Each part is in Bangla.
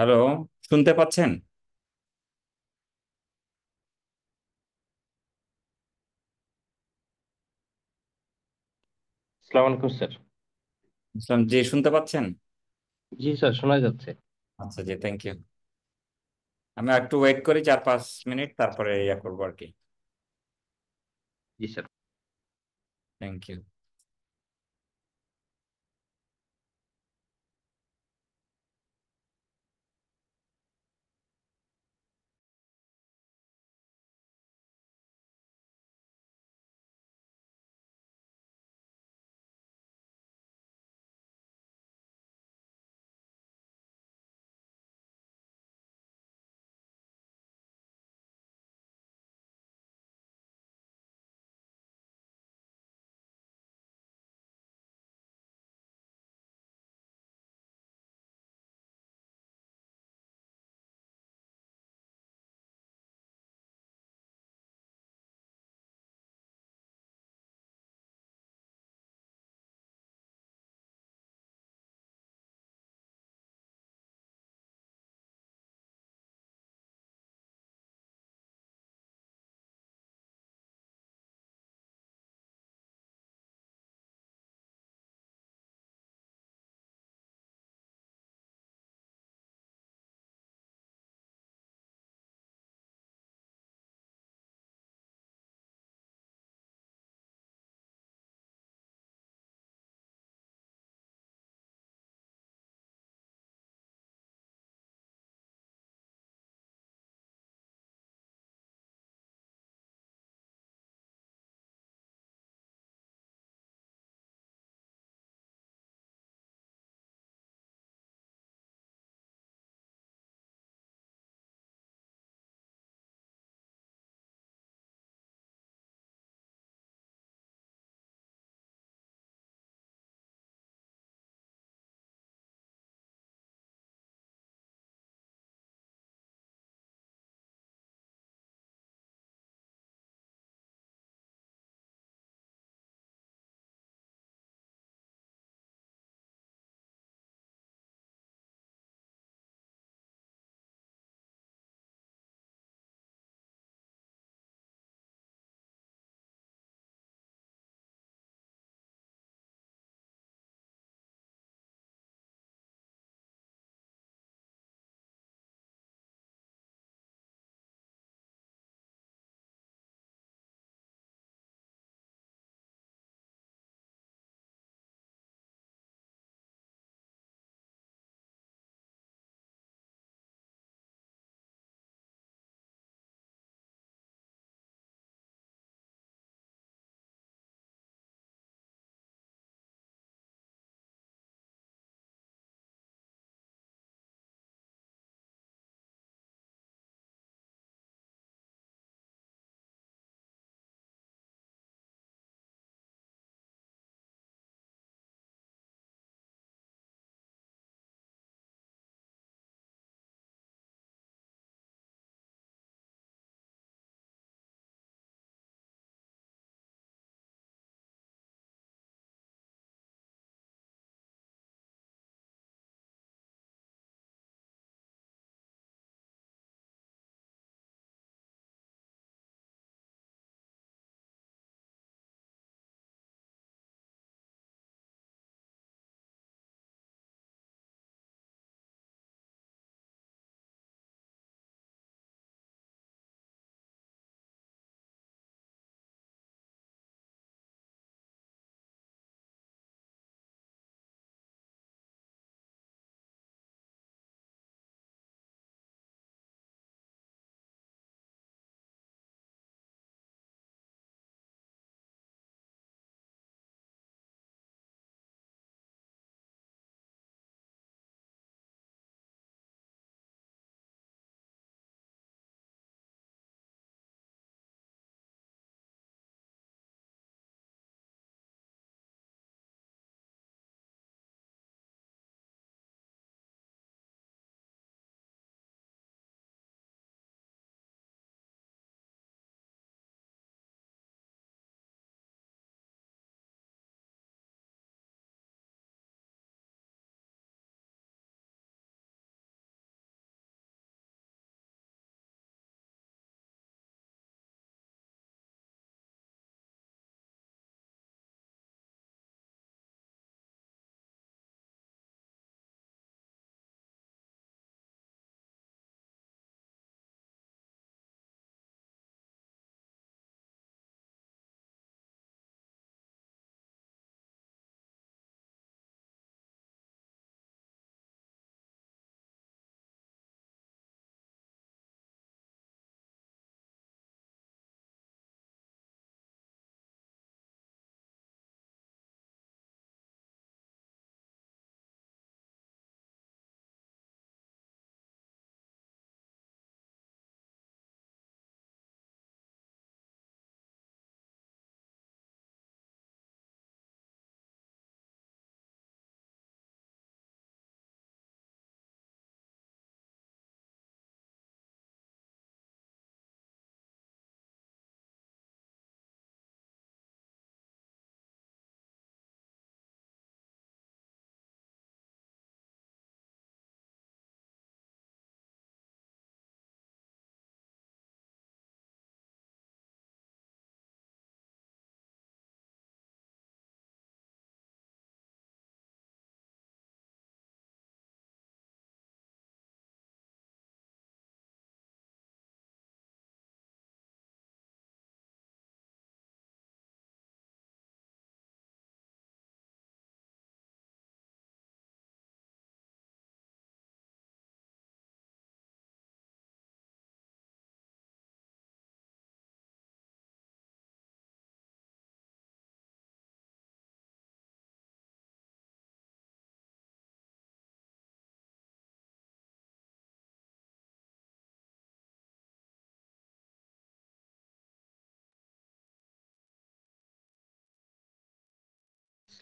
হ্যালো, শুনতে পাচ্ছেন? আসসালামু আলাইকুম স্যার। ইসলাম জি, শুনতে পাচ্ছেন? জি স্যার, শোনা যাচ্ছে। আচ্ছা জি, থ্যাংক ইউ। আমি একটু ওয়েট করি 4-5 মিনিট, তারপরে ইয়া করবো আর কি। জি স্যার। Thank you.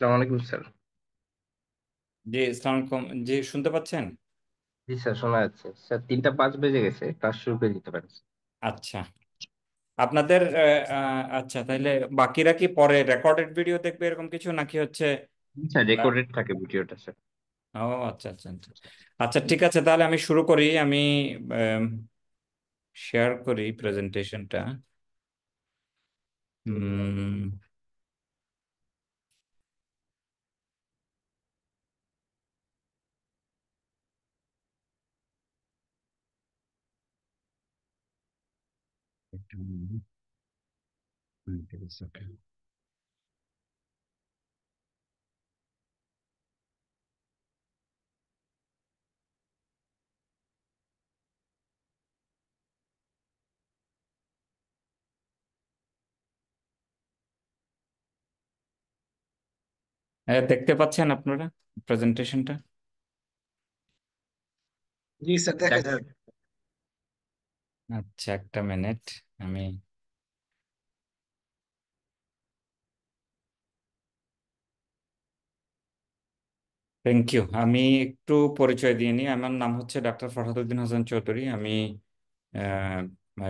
আসসালামু আলাইকুম স্যার। জি, ইসলাম জি, শুনতে পাচ্ছেন? জি স্যার, শোনা যাচ্ছে স্যার। 3টা 5 বেজে গেছে, ক্লাস শুরু করে দিতে পারেন স্যার। আচ্ছা, আপনাদের আচ্ছা, তাহলে বাকিরা কি পরে রেকর্ডেড ভিডিও দেখবে এরকম কিছু নাকি হচ্ছে? জি স্যার, আহ, রেকর্ডেড থাকে ভিডিওটা স্যার। ও আচ্ছা আচ্ছা আচ্ছা। আচ্ছা ঠিক আছে, তাহলে আমি শুরু করি। আমি শেয়ার করি প্রেজেন্টেশনটা। হুম। ঠিক আছে, okay. দেখতে পাচ্ছেন আপনারা প্রেজেন্টেশনটা? জি স্যার, দেখা দেখা যায়। আচ্ছা, একটা মিনিট। আমি থ্যাংক ইউ। আমি একটু পরিচয় দিয়ে নিই। আমার নাম হচ্ছে ডাক্তার ফরহাদউদ্দিন হাসান চৌধুরী। আমি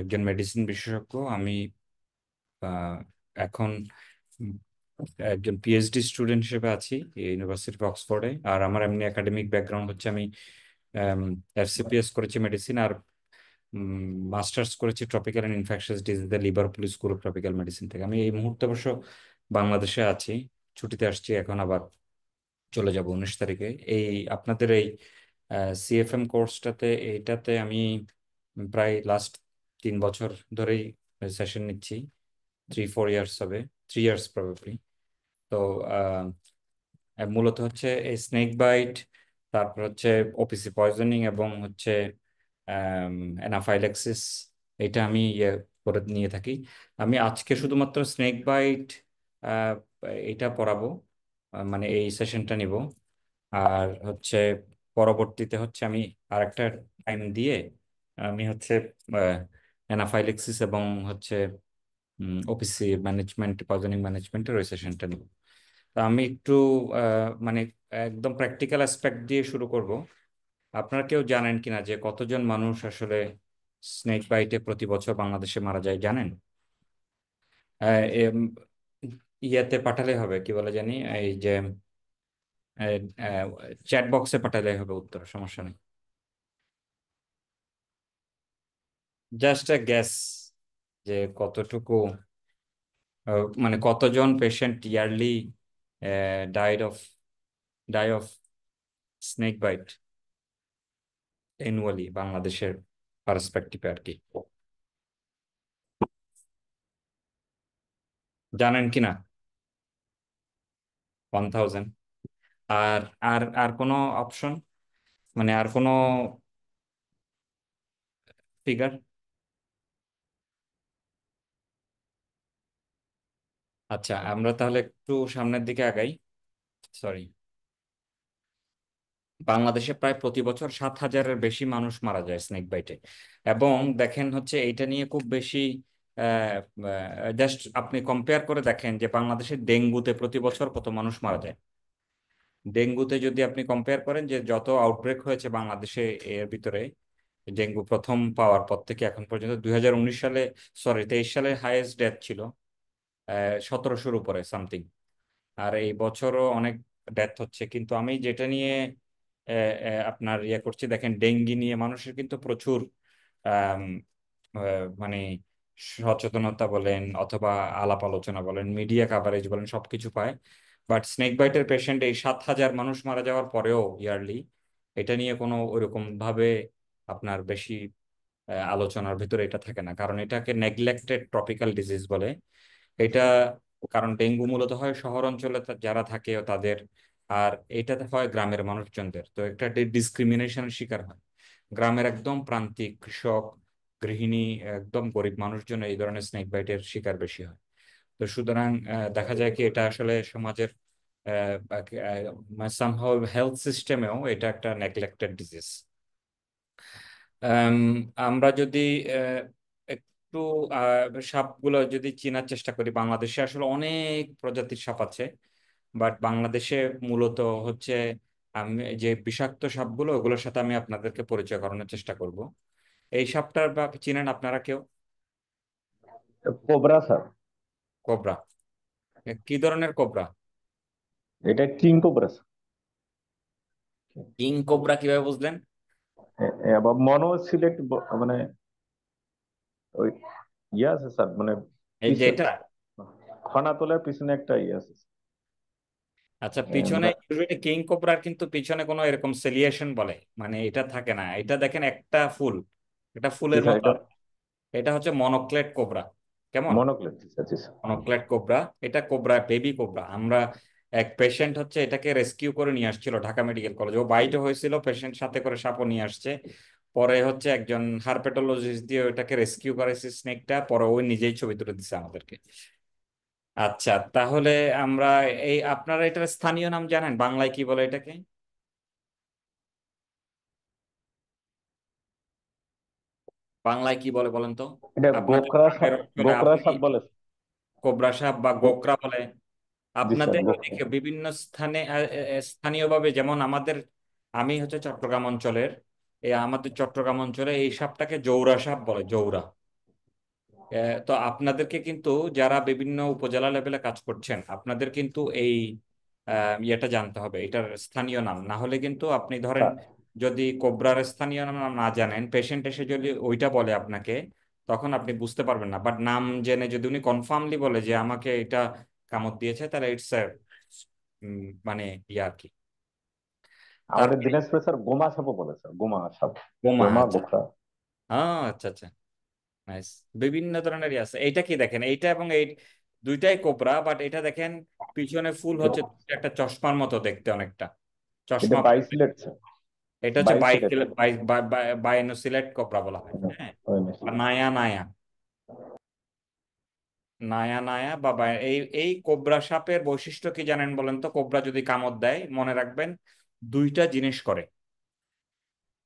একজন মেডিসিন বিশেষজ্ঞ। আমি আহ, এখন উম, একজন পিএইচডি স্টুডেন্ট হিসেবে আছি ইউনিভার্সিটি অফ অক্সফোর্ডে। আর আমার এমনি একাডেমিক ব্যাকগ্রাউন্ড হচ্ছে আমি এফসিপিএস করেছি মেডিসিন, আর মাস্টার্স করেছি ট্রপিক্যাল অ্যান্ড ইনফেকশাস ডিজিজে Liverpool school of tropical medicine থেকে। আমি এই মুহূর্তে অবশ্য বাংলাদেশে আছি, ছুটিতে আসছি। এখন আবার চলে যাব 19 তারিখে। এই আপনাদের এই সিএফএম কোর্সটাতে, এইটাতে আমি প্রায় লাস্ট 3 বছর ধরেই সেশন নিচ্ছি। 3-4 ইয়ার্স হবে, 3 ইয়ার্স প্রবাবলি। তো আহ, মূলত হচ্ছে এই স্নেক বাইট, তারপর হচ্ছে ওপিসি পয়জনিং, এবং হচ্ছে অ্যানাফাইল্যাক্সিস। এটা আমি করে নিয়ে থাকি। আমি আজকে শুধুমাত্র স্নেক বাইট এটা পড়াবো, মানে এই সেশনটা নিব। আর হচ্ছে পরবর্তীতে হচ্ছে আমি আরেকটা টাইম দিয়ে আমি হচ্ছে অ্যানাফাইলেক্সিস এবং হচ্ছে ওপিসি ম্যানেজমেন্ট, পয়জনিং ম্যানেজমেন্টের ওই সেশনটা নিব। তা আমি একটু মানে একদম প্র্যাকটিক্যাল অ্যাসপেক্ট দিয়ে শুরু করব। আপনারা কেউ জানেন কিনা যে কতজন মানুষ আসলে স্নেক বাইটে প্রতি বছর বাংলাদেশে মারা যায়, জানেন? এম, ইয়েতে পাঠালে হবে, কি বলে জানি, এই যে চ্যাট বক্সে পাঠালে হবে উত্তর, সমস্যা নেই। জাস্ট এ গ্যাস যে কতটুকু, মানে কতজন patient yearly died of die of snake bite annually বাংলাদেশের পার্সপেক্টিভে আর কি, জানেন কিনা? 1000? আর আর আর কোনো অপশন, মানে আর কোনো ফিগার? আচ্ছা, আমরা তাহলে একটু সামনের দিকে আগাই। সরি, বাংলাদেশে প্রায় প্রতি বছর 7,000-এর বেশি মানুষ মারা যায় স্নেক বাইটে। এবং দেখেন হচ্ছে এইটা নিয়ে খুব বেশি, জাস্ট আপনি কম্পেয়ার করে দেখেন যে বাংলাদেশে ডেঙ্গুতে প্রতি বছর কত মানুষ মারা যায়। ডেঙ্গুতে যদি আপনি কম্পেয়ার করেন যে যত আউটব্রেক হয়েছে বাংলাদেশে এর ভিতরে, ডেঙ্গু প্রথম পাওয়ার পর থেকে এখন পর্যন্ত 2019 সালে, সরি 23 সালে হাইয়েস্ট ডেথ ছিল 1700-র উপরে সামথিং। আর এই বছরও অনেক ডেথ হচ্ছে। কিন্তু আমি যেটা নিয়ে আপনার করছি, দেখেন ডেঙ্গি নিয়ে মানুষের কিন্তু প্রচুর আম, মানে সচেতনতা বলেন অথবা আলাপ আলোচনা বলেন, মিডিয়া কাভারেজ বলেন, সবকিছু পায়। বাট স্নেক বাইটের পেশেন্ট এই 7,000 মানুষ মারা যাওয়ার পরেও ইয়ারলি এটা নিয়ে কোনো ওইরকম ভাবে আপনার বেশি আলোচনার ভিতরে এটা থাকে না, কারণ এটাকে নেগলেক্টেড ট্রপিক্যাল ডিজিজ বলে। এটা, কারণ ডেঙ্গু মূলত হয় শহর অঞ্চলে যারা থাকে তাদের, আর এটাতে হয় গ্রামের মানুষজনদের। তো একটা ডিসক্রিমিনেশনের শিকার হয় গ্রামের একদম প্রান্তিক কৃষক, গৃহিণী, একদম গরিব মানুষজন এই ধরনের স্নেক বাইটের শিকার বেশি হয়। তো সুতরাং দেখা যায় কি এটা আসলে সমাজের সামহাউ হেলথ সিস্টেমেও এটা একটা নেগলেক্টেড ডিজিজ। আম, আমরা যদি আহ, একটু সাপগুলো যদি চেনার চেষ্টা করি, বাংলাদেশে আসলে অনেক প্রজাতির সাপ আছে। বাট বাংলাদেশে মূলত হচ্ছে আমি যে বিষাক্ত সাপগুলো ওগুলোর সাথে আমি আপনাদেরকে পরিচয় করানোর চেষ্টা করব। এই সাপটার বা চিনেন আপনারা কেউ? Cobra sir. কোবরা? কি ধরনের কোবরা? এটা king cobra sir. King cobra কিভাবে বুঝলেন? আবার মনো সিলেক্ট মানে ওই ইয়ে আছে স্যার, মানে এই যে পিছনে এটা? খনা তোলার পিছনে একটা ইয়ে আছে। আচ্ছা, পিছনে আমরা ইউজুয়ালি কিং কোবরার কিন্তু পিছনে কোনো এরকম সেলিয়েশন বলে মানে এটা থাকে না। এটা দেখেন একটা ফুল, এটা জি ফুলের স্যার, মতো। এটা এটা হচ্ছে মনোক্লেট কোবরা। কেমন? মনোক্লেট। জি স্যার, জি স্যার। মনোক্লেট কোবরা। এটা কোবরা, বেবি কোবরা। আমরা এক পেশেন্ট হচ্ছে এটাকে রেস্কিউ করে নিয়ে আসছিল ঢাকা মেডিকেল কলেজ। ও বাইটে হয়েছিল, পেশেন্ট সাথে করে সাপও নিয়ে আসছে। পরে হচ্ছে একজন হারপেটোলজিস্ট দিয়ে ওটাকে রেস্কিউ করেছে স্নেকটা, পরে ওই নিজেই ছবি তুলে দিচ্ছে আমাদেরকে। আচ্ছা, তাহলে আমরা এই আপনারা এটার স্থানীয় নাম জানেন, বাংলায় কি বলে এটাকে? বাংলায় কি বলে বলেন তো? এটা আপনাদের গোকরা সাপ। গ্রামের অঞ্চলে গোকরা আপনি সাপ বলে। কোবরা সাপ বা গো- গোকরা বলে। জি স্যার, আপনাদের গোকরা। ওইদিকে বিভিন্ন স্থানে স্থানীয়ভাবে যেমন আমাদের, আমি হচ্ছে চট্টগ্রাম অঞ্চলের, এই আমাদের চট্টগ্রাম অঞ্চলে এই সাপটাকে জৌরা সাপ বলে, জৌরা। তো আপনাদেরকে কিন্তু যারা বিভিন্ন উপজেলা লেভেলে কাজ করছেন আপনাদের কিন্তু এই ইয়েটা জানতে হবে, এটার স্থানীয় নাম। না হলে কিন্তু আপনি ধরেন স্যার, যদি কোবরার স্থানীয় নাম না জানেন, পেশেন্ট এসে যদি ওইটা বলে আপনাকে, তখন আপনি বুঝতে পারবেন না। বাট নাম জেনে যদি উনি কনফার্মলি বলে যে আমাকে এটা কামড় দিয়েছে, তাহলে ইটস মানে ইয়া আর কি। আমাদের তারপরে দিনাজপুরে স্যার গোমা সাপও বলে স্যার, গোমা সাপ। বোমা। গোমা, আচ্ছা। গোখরা। আচ্ছা আচ্ছা, নাইস। বিভিন্ন ধরনেরই আছে। এইটা কি দেখেন, এইটা এবং এই দুইটাই কোবরা, বাট এটা দেখেন পিছনে ফুল হচ্ছে একটা চশমার মতো দেখতে অনেকটা, এটা চশমা। বাইসিলেট স্যার। এটা হচ্ছে বাইসিলেট। বাইনোসিলেট কোবরা বলা হয়, হ্যাঁ। আর নায়া নায়া, নায়া নায়া বা এই এই কোবরা সাপের বৈশিষ্ট্য কি জানেন বলেন তো? কোবরা যদি কামড় দেয় মনে রাখবেন দুইটা জিনিস করে।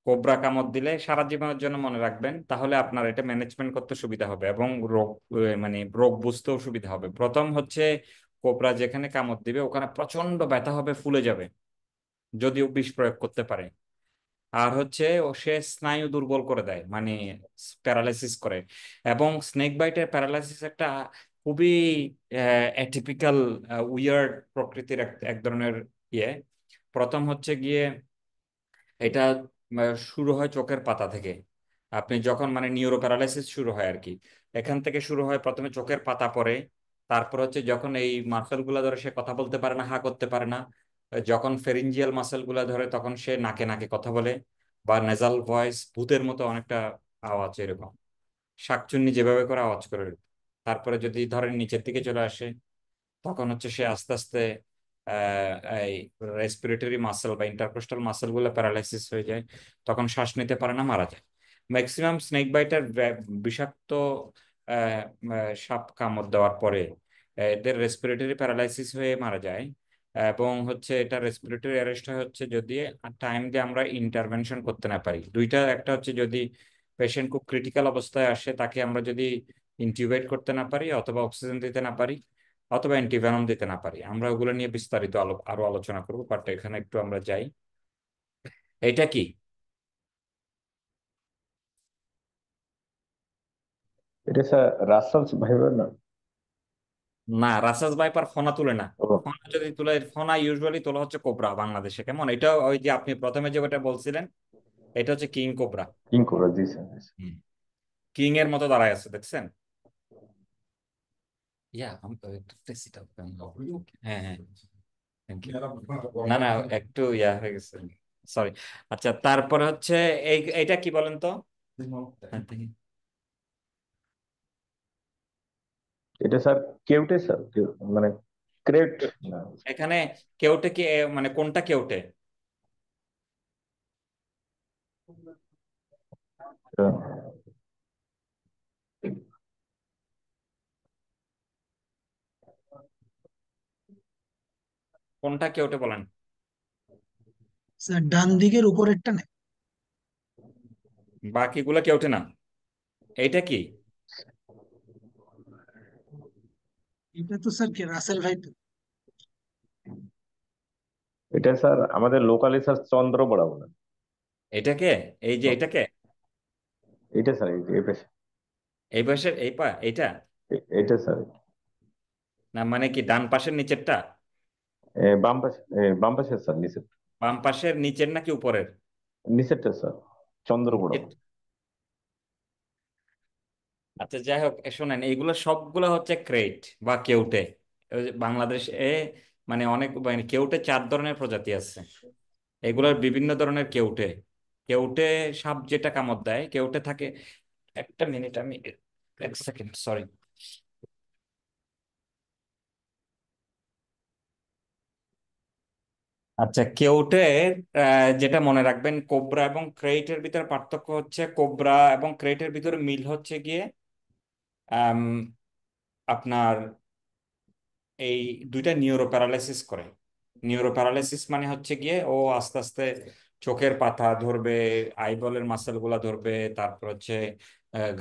কোবরা কামড় দিলে সারা জীবনের জন্য মনে রাখবেন, তাহলে আপনার এটা ম্যানেজমেন্ট করতে সুবিধা হবে এবং রোগ মানে রোগ বুঝতেও সুবিধা হবে। প্রথম হচ্ছে কোবরা যেখানে কামড় দিবে ওখানে প্রচন্ড ব্যথা হবে, ফুলে যাবে যদিও বিষ প্রয়োগ করতে পারে। আর হচ্ছে ও সে স্নায়ু দুর্বল করে দেয়, মানে প্যারালাইসিস করে। এবং স্নেক বাইটের প্যারালাইসিস একটা খুবই অ্যাটিপিক্যাল, উইয়ার্ড প্রকৃতির এক এক ধরনের ইয়ে। প্রথম হচ্ছে গিয়ে এটা শুরু হয় চোখের পাতা থেকে। আপনি যখন মানে নিউরো প্যারালাইসিস শুরু হয় আর কি, এখান থেকে শুরু হয়। প্রথমে চোখের পাতা পড়ে, তারপর হচ্ছে যখন এই মাসেল গুলা ধরে সে কথা বলতে পারে না, হা করতে পারে না। যখন ফেরিঞ্জিয়াল মাসেল গুলা ধরে তখন সে নাকে নাকে কথা বলে, বা নেজাল ভয়েস, ভূতের মতো অনেকটা আওয়াজ এরকম, শাকচুন্নি যেভাবে করে আওয়াজ করে। তারপরে যদি ধরেন নিচের দিকে চলে আসে, তখন হচ্ছে সে আস্তে আস্তে এই রেসপিরেটরি মাসেল বা ইন্টারকোস্টাল মাসেল গুলো প্যারালাইসিস হয়ে যায়, তখন শ্বাস নিতে পারে না, মারা যায়। ম্যাক্সিমাম স্নেক বাইটার বিষাক্ত আহ, সাপ কামড় দেওয়ার পরে এদের রেসপিরেটরি প্যারালাইসিস হয়ে মারা যায়। এবং হচ্ছে এটা রেসপিরেটরি অ্যারেস্ট হয় হচ্ছে যদি টাইম দিয়ে আমরা ইন্টারভেনশন করতে না পারি। দুইটা, একটা হচ্ছে যদি পেশেন্ট খুব ক্রিটিক্যাল অবস্থায় আসে, তাকে আমরা যদি ইনটিউবেট করতে না পারি অথবা অক্সিজেন দিতে না পারি অথবা অ্যান্টিভেনম দিতে না পারি। আমরা ওগুলো নিয়ে বিস্তারিত আরো আলোচনা করবো, বাট এখানে একটু আমরা যাই। এটা কি? এটা স্যার রাসেলস ভাইবার না? না, রাসেলস ভাইপার ফনা তুলে না। ও, ফনা যদি তুলে, ফনা ইউজুয়ালি তোলা হচ্ছে কোবরা বাংলাদেশে। কেমন এটা? ওই যে আপনি প্রথমে যে ওটা বলছিলেন, এটা হচ্ছে কিং কোবরা। King cobra. জি স্যার, জি স্যার। কিং এর মতো দাঁড়ায় আছে, দেখছেন? ইয়া আমি তো একটু sit up হ্যাঁ হ্যাঁ, thank you। না না, একটু ইয়া হয়ে গেছে, সরি। আচ্ছা, তারপরে হচ্ছে এইটা কি বলেন তো? হ্যাঁ, দেখি। এটা স্যার কেউটে স্যার, মানে ক্রেট না? এখানে কেউটে কি মানে কোনটা কেউটে? আহ, কোনটা কেউটে বলেন? স্যার ডান দিকের উপরেরটা না? বাকিগুলো কেউটে না। এইটা কি? এটা তো স্যার কি রাসেল ভাই? এটা স্যার আমাদের লোকালি স্যার চন্দ্রবড়া বলেন। এটাকে, এই যে এটাকে, এটা স্যার এই পাশে, এই পাশের এই এইটা, এটা স্যার না মানে কি ডান পাশের নিচেরটা? বাম পাশে, বাম পাশে স্যার নিচে, বাম পাশের নিচের নাকি উপরের? নিচেরটা স্যার চন্দ্রবড়া নিচের। বলেন। আচ্ছা যাই হোক, শোনেন এইগুলো সবগুলো হচ্ছে ক্রেট বা কেউটে। ওই যে বাংলাদেশে মানে অনেক মানে কেউটে 4 ধরনের প্রজাতি আছে। এগুলোর বিভিন্ন ধরনের কেউটে। কেউটে সাপ যেটা কামড় দেয়, কেউটে থাকে। একটা মিনিট, আমি 1 সেকেন্ড, সরি। আচ্ছা, কেউটের যেটা মনে রাখবেন, কোবরা এবং ক্রেইটের ভিতরে পার্থক্য হচ্ছে, কোবরা এবং ক্রেইটের ভিতরে মিল হচ্ছে গিয়ে আম, আপনার এই দুইটা নিউরো প্যারালাইসিস করে। নিউরো প্যারালাইসিস মানে হচ্ছে গিয়ে ও আস্তে আস্তে চোখের পাতা ধরবে, আইবলের মাসেল গুলা ধরবে, তারপর হচ্ছে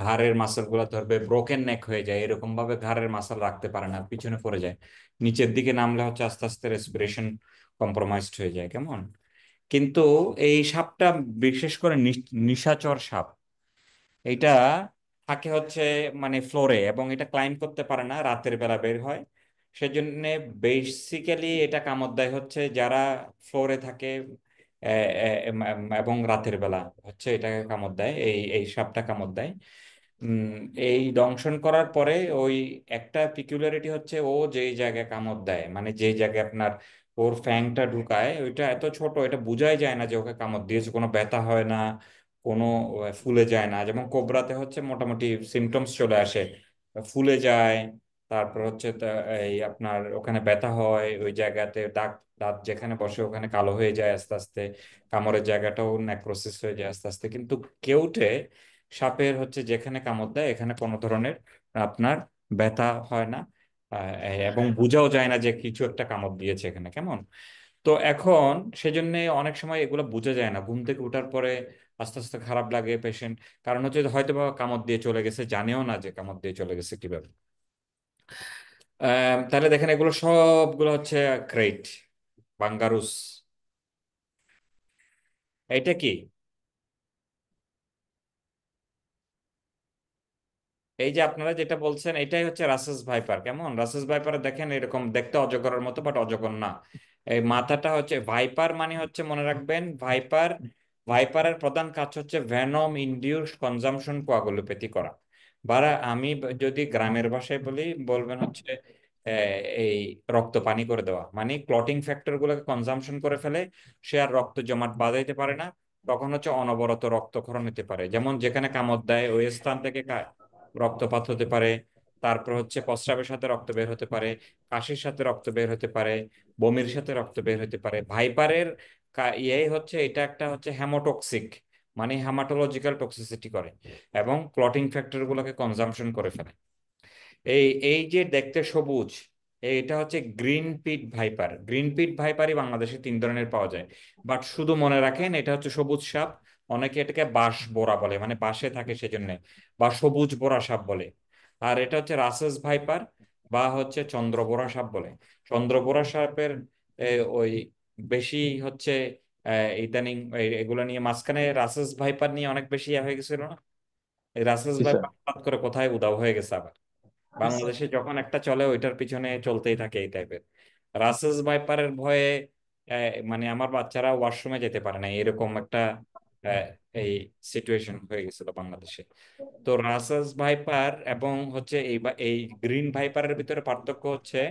ঘাড়ের মাসেল গুলা ধরবে, ব্রোকেন নেক হয়ে যায়, এরকম ভাবে ঘাড়ের মাসেল রাখতে পারে না, পিছনে পড়ে যায়। নিচের দিকে নামলে হচ্ছে আস্তে আস্তে রেসপিরেশন কম্প্রোমাইজড হয়ে যায়, কেমন। কিন্তু এই সাপটা বিশেষ করে নিশাচর সাপ। এটা থাকে হচ্ছে মানে ফ্লোরে, এবং এটা ক্লাইম্ব করতে পারে না, রাতের বেলা বের হয়। সেজন্য বেসিক্যালি এটা কামড় দেয় হচ্ছে যারা ফ্লোরে থাকে, এবং রাতের বেলা হচ্ছে এটাকে কামড় দেয়, এই এই সাপটা কামড় দেয়। উম, এই দংশন করার পরে ওই একটা পিকুলারিটি হচ্ছে, ও যেই জায়গায় কামড় দেয় মানে যেই জায়গায় আপনার ওর ফ্যাংটা ঢুকায়, ওইটা এত ছোট, এটা বোঝাই যায় না যে ওকে কামড় দিয়েছে, কোনো ব্যথা হয় না, কোনো ফুলে যায় না। যেমন কোবরাতে হচ্ছে মোটামুটি সিমটমস চলে আসে, ফুলে যায়, তারপর হচ্ছে এই আপনার ওখানে ব্যথা হয়, ওই জায়গাতে দাগ, দাঁত যেখানে বসে ওখানে কালো হয়ে যায় আস্তে আস্তে, কামড়ের জায়গাটাও নেক্রোসিস হয়ে যায় আস্তে আস্তে। কিন্তু কেউটে সাপের হচ্ছে যেখানে কামড় দেয় এখানে কোনো ধরনের আপনার ব্যথা হয় না, এবং বোঝাও যায় না যে কিছু একটা কামড় দিয়েছে এখানে, কেমন। তো এখন সেজন্য অনেক সময় এগুলো বোঝা যায় না, ঘুম থেকে ওঠার পরে আস্তে আস্তে খারাপ লাগে পেশেন্ট, কারণ হচ্ছে হয়তো বা কামড় দিয়ে চলে গেছে, জানেও না যে কামড় দিয়ে চলে গেছে কিভাবে। তাহলে দেখেন এগুলো সবগুলো হচ্ছে ক্রেট, বাঙ্গারুস। এটা কি? এই যে আপনারা যেটা বলছেন এটাই হচ্ছে রাসেস ভাইপার, কেমন। রাসেস ভাইপার দেখেন এরকম দেখতে, অজগরের মতো, বাট অজগর না। এই মাথাটা হচ্ছে ভাইপার, মানে হচ্ছে মনে রাখবেন ভাইপার, ভাইপারের প্রধান কাজ হচ্ছে ভেনম ইনডিউস কনজাম্পশন কোয়াগুলোপ্যাথি করা। আমি যদি গ্রামের ভাষায় বলি, বলবেন হচ্ছে এই রক্ত পানি করে দেওয়া, মানে ক্লটিং ফ্যাক্টর গুলোকে কনজাম্পশন করে ফেলে, সে আর রক্ত জমাট বাঁধাইতে পারে না। তখন হচ্ছে অনবরত রক্তক্ষরণ হতে পারে, যেমন যেখানে কামড় দেয় ওই স্থান থেকে রক্তপাত হতে পারে, তারপর হচ্ছে প্রস্রাবের সাথে রক্ত বের হতে পারে, কাশির সাথে রক্ত বের হতে পারে, বমির সাথে রক্ত বের হতে পারে। ভাইপারের ইয়ে হচ্ছে এটা একটা হচ্ছে হেমোটক্সিক, মানে হেমাটোলজিক্যাল টক্সিসিটি করে, এবং ক্লটিং ফ্যাক্টর গুলোকে কনজাম্পশন করে ফেলে। এই এই যে দেখতে সবুজ, এটা হচ্ছে green pit viper. Green pit ভাইপারই বাংলাদেশে 3 ধরনের পাওয়া যায়, বাট শুধু মনে রাখেন এটা হচ্ছে সবুজ সাপ। অনেকে এটাকে বাঁশ বোরা বলে, মানে বাঁশে থাকে সেজন্য, বা সবুজ বোরা সাপ বলে। আর এটা হচ্ছে রাসেস ভাইপার, বা হচ্ছে চন্দ্রবোরা সাপ বলে। চন্দ্রবোরা সাপের ওই বেশি হচ্ছে ইদানিং এগুলো নিয়ে মাঝখানে রাসেস ভাইপার নিয়ে অনেক বেশি ইয়ে হয়ে গেছিল না, এই রাসেস জি স্যার। ভাইপার হঠাৎ করে কোথায় উধাও হয়ে গেছে আবার। আচ্ছা। বাংলাদেশে যখন একটা চলে ওইটার পিছনে চলতেই থাকে এই টাইপের। রাসেলস ভাইপারের ভয়ে মানে আমার বাচ্চারা ওয়াশরুমে যেতে পারে না, এরকম একটা আহ, এই সিচুয়েশন হয়ে গেছিল বাংলাদেশে। তো রাসেলস ভাইপার এবং হচ্ছে এই গ্রিন ভাইপারের ভিতরে পার্থক্য হচ্ছে,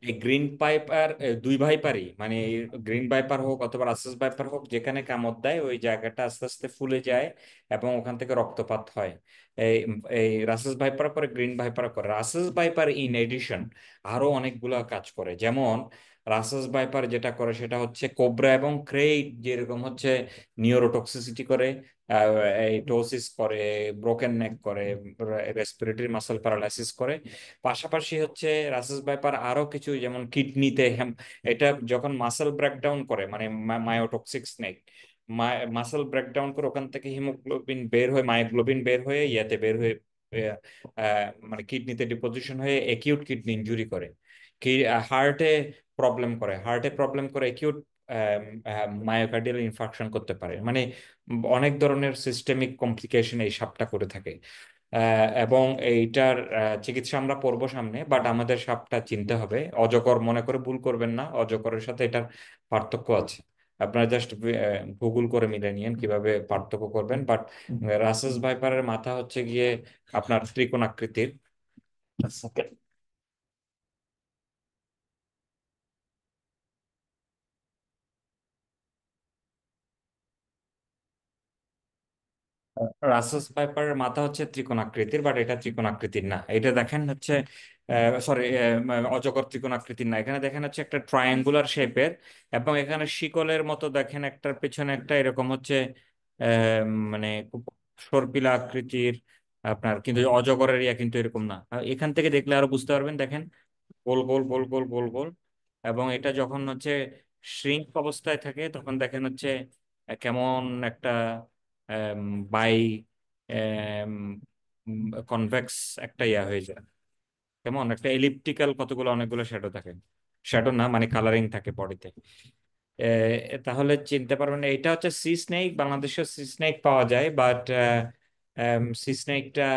এই গ্রিন ভাইপার, দুই ভাইপারই মানে গ্রিন ভাইপার হোক অথবা রাসেস ভাইপার হোক, যেখানে কামড় দেয় ওই জায়গাটা আস্তে আস্তে ফুলে যায় এবং ওখান থেকে রক্তপাত হয়। এই এই রাসেস ভাইপার করে, গ্রিন ভাইপার করে। রাসেস ভাইপার ইন এডিশন আরো অনেকগুলা কাজ করে, যেমন রাসেস ভাইপার যেটা করে সেটা হচ্ছে কোবরা এবং ক্রেইট যেরকম হচ্ছে নিউরোটক্সিসিটি করে, আহ, এই টোসিস করে, ব্রোকেন নেক করে, রেসপিরেটরি মাসেল প্যারালাইসিস করে। পাশাপাশি হচ্ছে রাসেস ভাইপার আরো কিছু, যেমন কিডনিতে এটা যখন মাসেল ব্রেকডাউন করে, মানে মায়োটক্সিক স্নেক মাসেল ব্রেকডাউন করে ওখান থেকে হিমোগ্লোবিন বের হয়ে, মায়োগ্লোবিন বের হয়ে ইয়াতে বের হয়ে মানে কিডনিতে ডিপোজিশন হয়ে একিউট কিডনি ইনজুরি করে, কি হার্টে প্রবলেম করে একিউট মায়োকার্ডিয়াল ইনফার্কশন করতে পারে, মানে অনেক ধরনের সিস্টেমিক কমপ্লিকেশন এই সাপটা করে থাকে। এবং এইটার চিকিৎসা আমরা পড়বো সামনে, বাট আমাদের সাপটা চিনতে হবে। অজগর মনে করে ভুল করবেন না, অজগরের সাথে এটার পার্থক্য আছে। আপনারা জাস্ট গুগল করে মিলে নিয়েন কিভাবে পার্থক্য করবেন। বাট রাসেস ভাইপারের মাথা হচ্ছে গিয়ে আপনার ত্রিকোণাকৃতির। রাসেলস ভাইপারের মাথা হচ্ছে ত্রিকোণাকৃতির, বাট এটা ত্রিকোণাকৃতির না। এটা দেখেন হচ্ছে, সরি, অজগর ত্রিকোণাকৃতির না। এখানে দেখেন হচ্ছে একটা ট্রায়াঙ্গুলার শেপের, এবং এখানে শিকলের মতো দেখেন একটার পেছনে একটা এরকম হচ্ছে মানে খুব সর্পিলা আকৃতির আপনার, কিন্তু অজগরের ইয়া কিন্তু এরকম না। এখান থেকে দেখলে আরো বুঝতে পারবেন। দেখেন গোল গোল গোল গোল গোল গোল। এবং এটা যখন হচ্ছে শ্রিঙ্ক অবস্থায় থাকে তখন দেখেন হচ্ছে কেমন একটা বাই কনভেক্স একটা ইয়া হয়ে যায়, কেমন একটা এলিপ্টিক্যাল, কতগুলো অনেকগুলো শ্যাডো থাকে, শ্যাডো না মানে কালারিং থাকে বডিতে। তাহলে চিনতে পারবেন এটা হচ্ছে সি স্নেক। বাংলাদেশেও সি স্নেক পাওয়া যায়, বাট সি স্নেকটা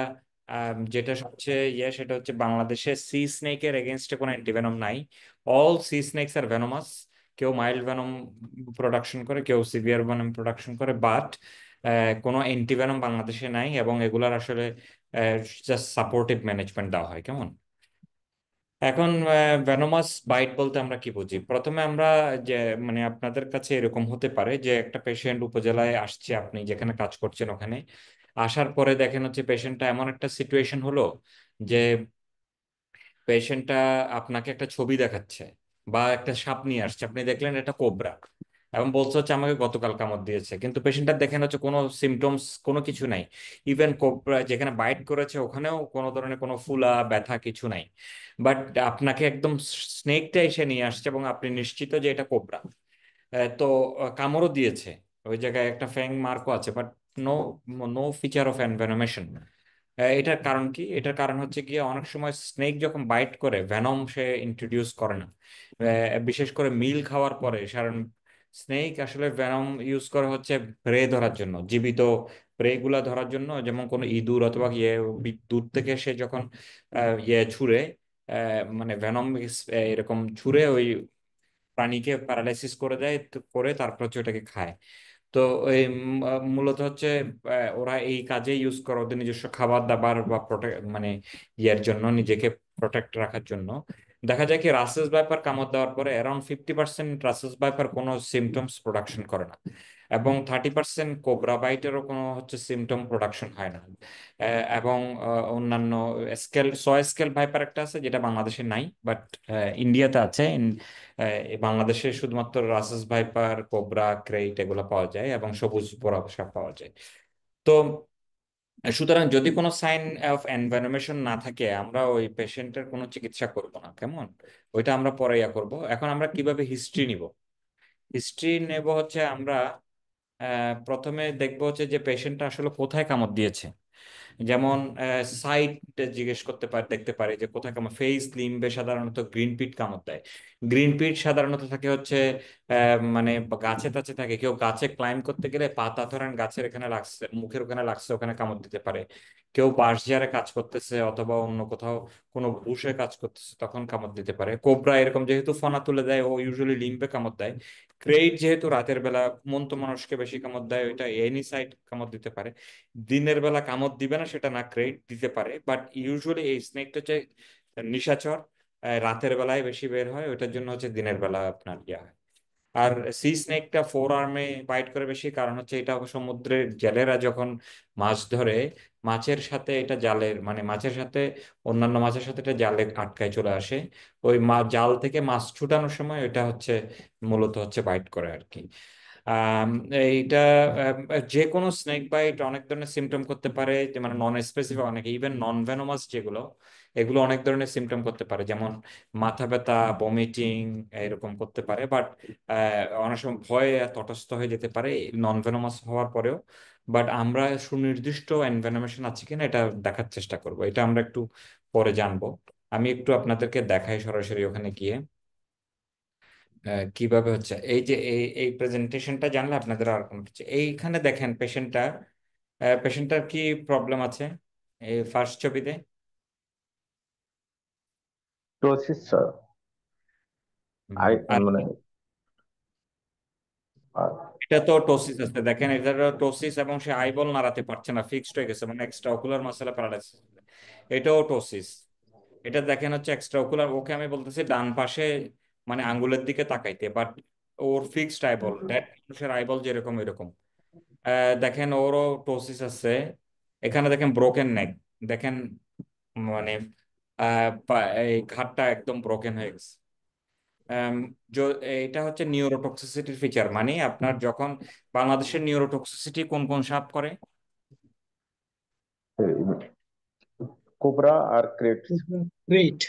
যেটা সবচেয়ে সেটা হচ্ছে বাংলাদেশে সি স্নেকের এগেনস্টে কোনো অ্যান্টিভেনম নাই। All sea snakes are venomous. কেউ মাইল্ড ভেনম প্রোডাকশন করে, কেউ সিভিয়ার ভেনম প্রোডাকশন করে, বাট কোনো অ্যান্টিভেনম বাংলাদেশে নাই। এবং এগুলার আসলে জাস্ট সাপোর্টিভ ম্যানেজমেন্ট দেওয়া হয়। কেমন এখন ভেনোমাস বাইট বলতে আমরা কি বুঝি? প্রথমে আমরা যে মানে আপনাদের কাছে এরকম হতে পারে যে একটা পেশেন্ট উপজেলায় আসছে, আপনি যেখানে কাজ করছেন ওখানে আসার পরে দেখেন হচ্ছে পেশেন্টটা এমন একটা সিচুয়েশন হলো যে পেশেন্টটা আপনাকে একটা ছবি দেখাচ্ছে বা একটা সাপ নিয়ে আসছে, আপনি দেখলেন এটা কোবরা, এবং বলছে হচ্ছে আমাকে গতকাল কামড় দিয়েছে, কিন্তু পেশেন্টটা দেখেন হচ্ছে কোনো সিমটমস, কোনো কিছু নাই। ইভেন কোবরা যেখানে বাইট করেছে ওখানেও কোনো ধরনের কোনো ফুলা ব্যথা কিছু নাই। বাট আপনাকে একদম স্নেকটা এসে নিয়ে আসছে এবং আপনি নিশ্চিত যে এটা কোবরা। তো কামড়ও দিয়েছে, ওই জায়গায় একটা ফ্যাং মার্কও আছে, but no no feature of envenomation. এটার কারণ কি? এটার কারণ হচ্ছে গিয়ে অনেক সময় স্নেক যখন বাইট করে ভেনম সে ইন্ট্রোডিউস করে না। বিশেষ করে মিল খাওয়ার পরে, কারণ স্নেক আসলে ভেনম ইউজ করে হচ্ছে প্রে ধরার জন্য, জীবিত প্রে গুলা ধরার জন্য। যেমন কোনো ইঁদুর অথবা দূর থেকে সে যখন ছুঁড়ে, মানে ভেনম এরকম ছুঁড়ে ওই প্রাণীকে প্যারালাইসিস করে দেয়, তো করে তারপর হচ্ছে ওটাকে খায়। তো এই মূলত হচ্ছে ওরা এই কাজে ইউজ করে ওদের নিজস্ব খাবার দাবার বা প্রোটেক্ট, মানে ইয়ের জন্য, নিজেকে প্রোটেক্ট রাখার জন্য। দেখা যায় কি রাসেস ভাইপার কামড় দেওয়ার পরে অ্যারাউন্ড 50% রাসেস ভাইপার কোনো সিমটমস প্রোডাকশন করে না, এবং 30% কোবরা বাইটেরও কোনো হচ্ছে সিমটম প্রোডাকশন হয় না। এবং অন্যান্য স্কেল, স্কেল ভাইপার একটা আছে যেটা বাংলাদেশে নাই, বাট ইন্ডিয়াতে আছে। বাংলাদেশে শুধুমাত্র রাসেস ভাইপার, কোবরা, ক্রেইট এগুলো পাওয়া যায়, এবং সবুজ বড় সাপ পাওয়া যায়। তো সুতরাং যদি কোনো সাইন অফ এনভায়রনমেন্ট না থাকে আমরা ওই পেশেন্টের কোনো চিকিৎসা করব না। কেমন, ওইটা আমরা পরে ইয়া করব। এখন আমরা কিভাবে হিস্ট্রি নিব? হিস্ট্রি নেব হচ্ছে আমরা প্রথমে দেখবো হচ্ছে যে পেশেন্টটা আসলে কোথায় কামড় দিয়েছে। যেমন সাইট জিজ্ঞেস করতে পারে, দেখতে পারে যে কোথায় কামড়। ফেস লিম্বে সাধারণত গ্রিন পিট কামড় দেয়। গ্রিন পিট সাধারণত থাকে হচ্ছে মানে গাছে টাছে থাকে। কেউ গাছে ক্লাইম্ব করতে গেলে পাতা ধরেন গাছের এখানে লাগছে, মুখের ওখানে লাগছে, ওখানে কামড় দিতে পারে। কেউ বাঁশঝাড়ে কাজ করতেছে অথবা অন্য কোথাও কোনো বুশে কাজ করতেছে, তখন কামড় দিতে পারে। কোবরা এরকম যেহেতু ফনা তুলে দেয়, ও ইউজুয়ালি লিম্বে কামড় দেয়। ক্রেইট যেহেতু রাতের বেলা ঘুমন্ত মানুষকে বেশি কামড় দেয়, ওইটা এনি সাইড কামড় দিতে পারে। দিনের বেলা কামড় দিবে না সেটা না, ক্রেডিট দিতে পারে, বাট ইউজুয়ালি এই স্নেকটা হচ্ছে নিশাচর। রাতের বেলায় বেশি বের হয়, ওইটার জন্য হচ্ছে দিনের বেলা আপনার ইয়া হয়। আর সি স্নেকটা ফোর আর্মে বাইট করে বেশি, কারণ হচ্ছে এটা সমুদ্রের জেলেরা যখন মাছ ধরে, মাছের সাথে এটা জালের, মানে মাছের সাথে অন্যান্য মাছের সাথে এটা জালে আটকায় চলে আসে। ওই জাল থেকে মাছ ছুটানোর সময় এটা হচ্ছে মূলত হচ্ছে বাইট করে আর কি। আম, এইটা যে কোনো স্নেক বাইট অনেক ধরনের সিমটম করতে পারে, যে মানে নন স্পেসিফিক, অনেকে ইভেন নন ভেনোমাস যেগুলো এগুলো অনেক ধরনের সিমটম করতে পারে, যেমন মাথা ব্যথা, বমিটিং, এরকম করতে পারে। বাট অনেক সময় ভয়ে তটস্থ হয়ে যেতে পারে নন ভেনোমাস হওয়ার পরেও। বাট আমরা সুনির্দিষ্ট এনভেনমেশন আছে কিনা এটা দেখার চেষ্টা করব, এটা আমরা একটু পরে জানবো। আমি একটু আপনাদেরকে দেখাই সরাসরি ওখানে গিয়ে কিভাবে হচ্ছে। এই যে এই প্রেজেন্টেশনটা জানলে আপনাদের আর কোনো কিছু, এইখানে দেখেন পেশেন্টটার কি প্রবলেম আছে এই ফার্স্ট ছবিতে। টোসিস আই আর মানে এটা তো টোসিস আছে, দেখেন এটা টোসিস, এবং সে আইবল নাড়াতে পারছে না, ফিক্সড হয়ে গেছে, মানে এক্সট্রা অকুলার মাসেল প্যারালাইসিস। এটাও টোসিস। এটা দেখেন হচ্ছে এক্সট্রা অকুলার, ওকে আমি বলতেছি ডান পাশে মানে আঙ্গুলের দিকে তাকাইতে, বাট ওর ফিক্সড আইবল, ডেড মানুষের আইবল যেরকম এরকম। দেখেন ওরও টোসিস আছে। এখানে দেখেন ব্রোকেন নেক, দেখেন মানে এই ঘাটটা একদম ব্রোকেন হয়ে গেছে। আম, এটা হচ্ছে নিউরোটক্সিসিটির ফিচার, মানে আপনার যখন বাংলাদেশের নিউরোটক্সিসিটি কোন কোন সাপ করে। কোবরা আর ক্রেটস। গ্রেট।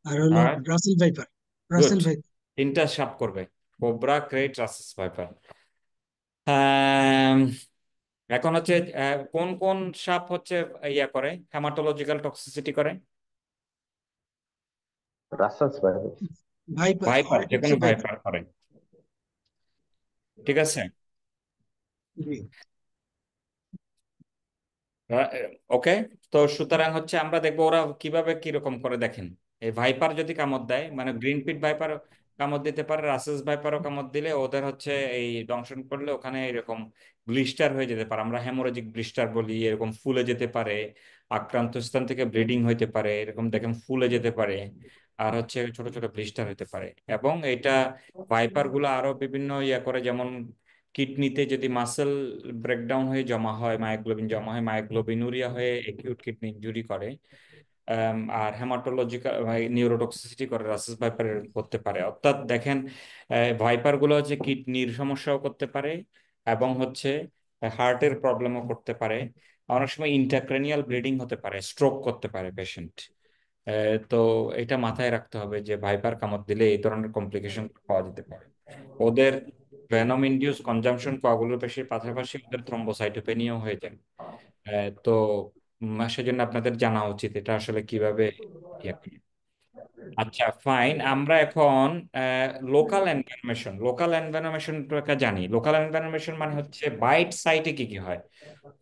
আর হলো আর Russell viper. Good, Russell viper. তিনটা সাপ করবে, cobra, krait, Russell viper. Um, এখন হচ্ছে কোন কোন সাপ হচ্ছে ইয়া করে, হেমাটোলজিক্যাল টক্সিসিটি করে। রাসেলস ভাইরাস। ভাইপার ভাইপার, যে কোনো অরিজিৎ ভাইপার। ভাইপার করে, ঠিক আছে। ওকে, তো সুতরাং হচ্ছে আমরা দেখবো ওরা কিভাবে কিরকম করে। দেখেন এই ভাইপার যদি কামড় দেয়, মানে গ্রিন পিট ভাইপার কামড় দিতে পারে, রাসেস ভাইপারও কামড় দিলে ওদের হচ্ছে এই দংশন করলে ওখানে এরকম ব্লিস্টার হয়ে যেতে পারে, আমরা হ্যামোরেজিক ব্লিস্টার বলি, এরকম ফুলে যেতে পারে, আক্রান্ত স্থান থেকে ব্লিডিং হইতে পারে, এরকম দেখেন ফুলে যেতে পারে, আর হচ্ছে ছোট ছোট ব্লিস্টার হতে পারে। এবং এটা ভাইপার গুলো আরো বিভিন্ন ইয়া করে, যেমন কিডনিতে যদি মাসেল ব্রেকডাউন হয়ে জমা হয়, মায়োগ্লোবিন জমা হয়, মায়োগ্লোবিনুরিয়া হয়ে একিউট কিডনি ইনজুরি করে। আর হেমাটোলজিক্যাল নিউরোটক্সিসিটি করে, রাসেস ভাইপার করতে পারে। অর্থাৎ দেখেন ভাইপার গুলো হচ্ছে কিডনির সমস্যাও করতে পারে, এবং হচ্ছে হার্টের প্রবলেমও করতে পারে। অনেক সময় ইন্ট্রাক্রেনিয়াল ব্লিডিং হতে পারে, স্ট্রোক করতে পারে পেশেন্ট। তো এটা মাথায় রাখতে হবে যে ভাইপার কামড় দিলে এই ধরনের কমপ্লিকেশন পাওয়া যেতে পারে। ওদের ভেনম ইনডিউস কনজাম্পশন কোয়াগুলোপ্যাথির পাশাপাশি ওদের থ্রম্বোসাইটোপেনিয়াও হয়ে যায়। তো সেজন্য আপনাদের জানা উচিত এটা আসলে কিভাবে ইয়ে করে। আচ্ছা ফাইন, আমরা এখন লোকাল এনভায়রনমেশনটা জানি। লোকাল এনভায়রনমেশন মানে হচ্ছে বাইট সাইটে কি কি হয়,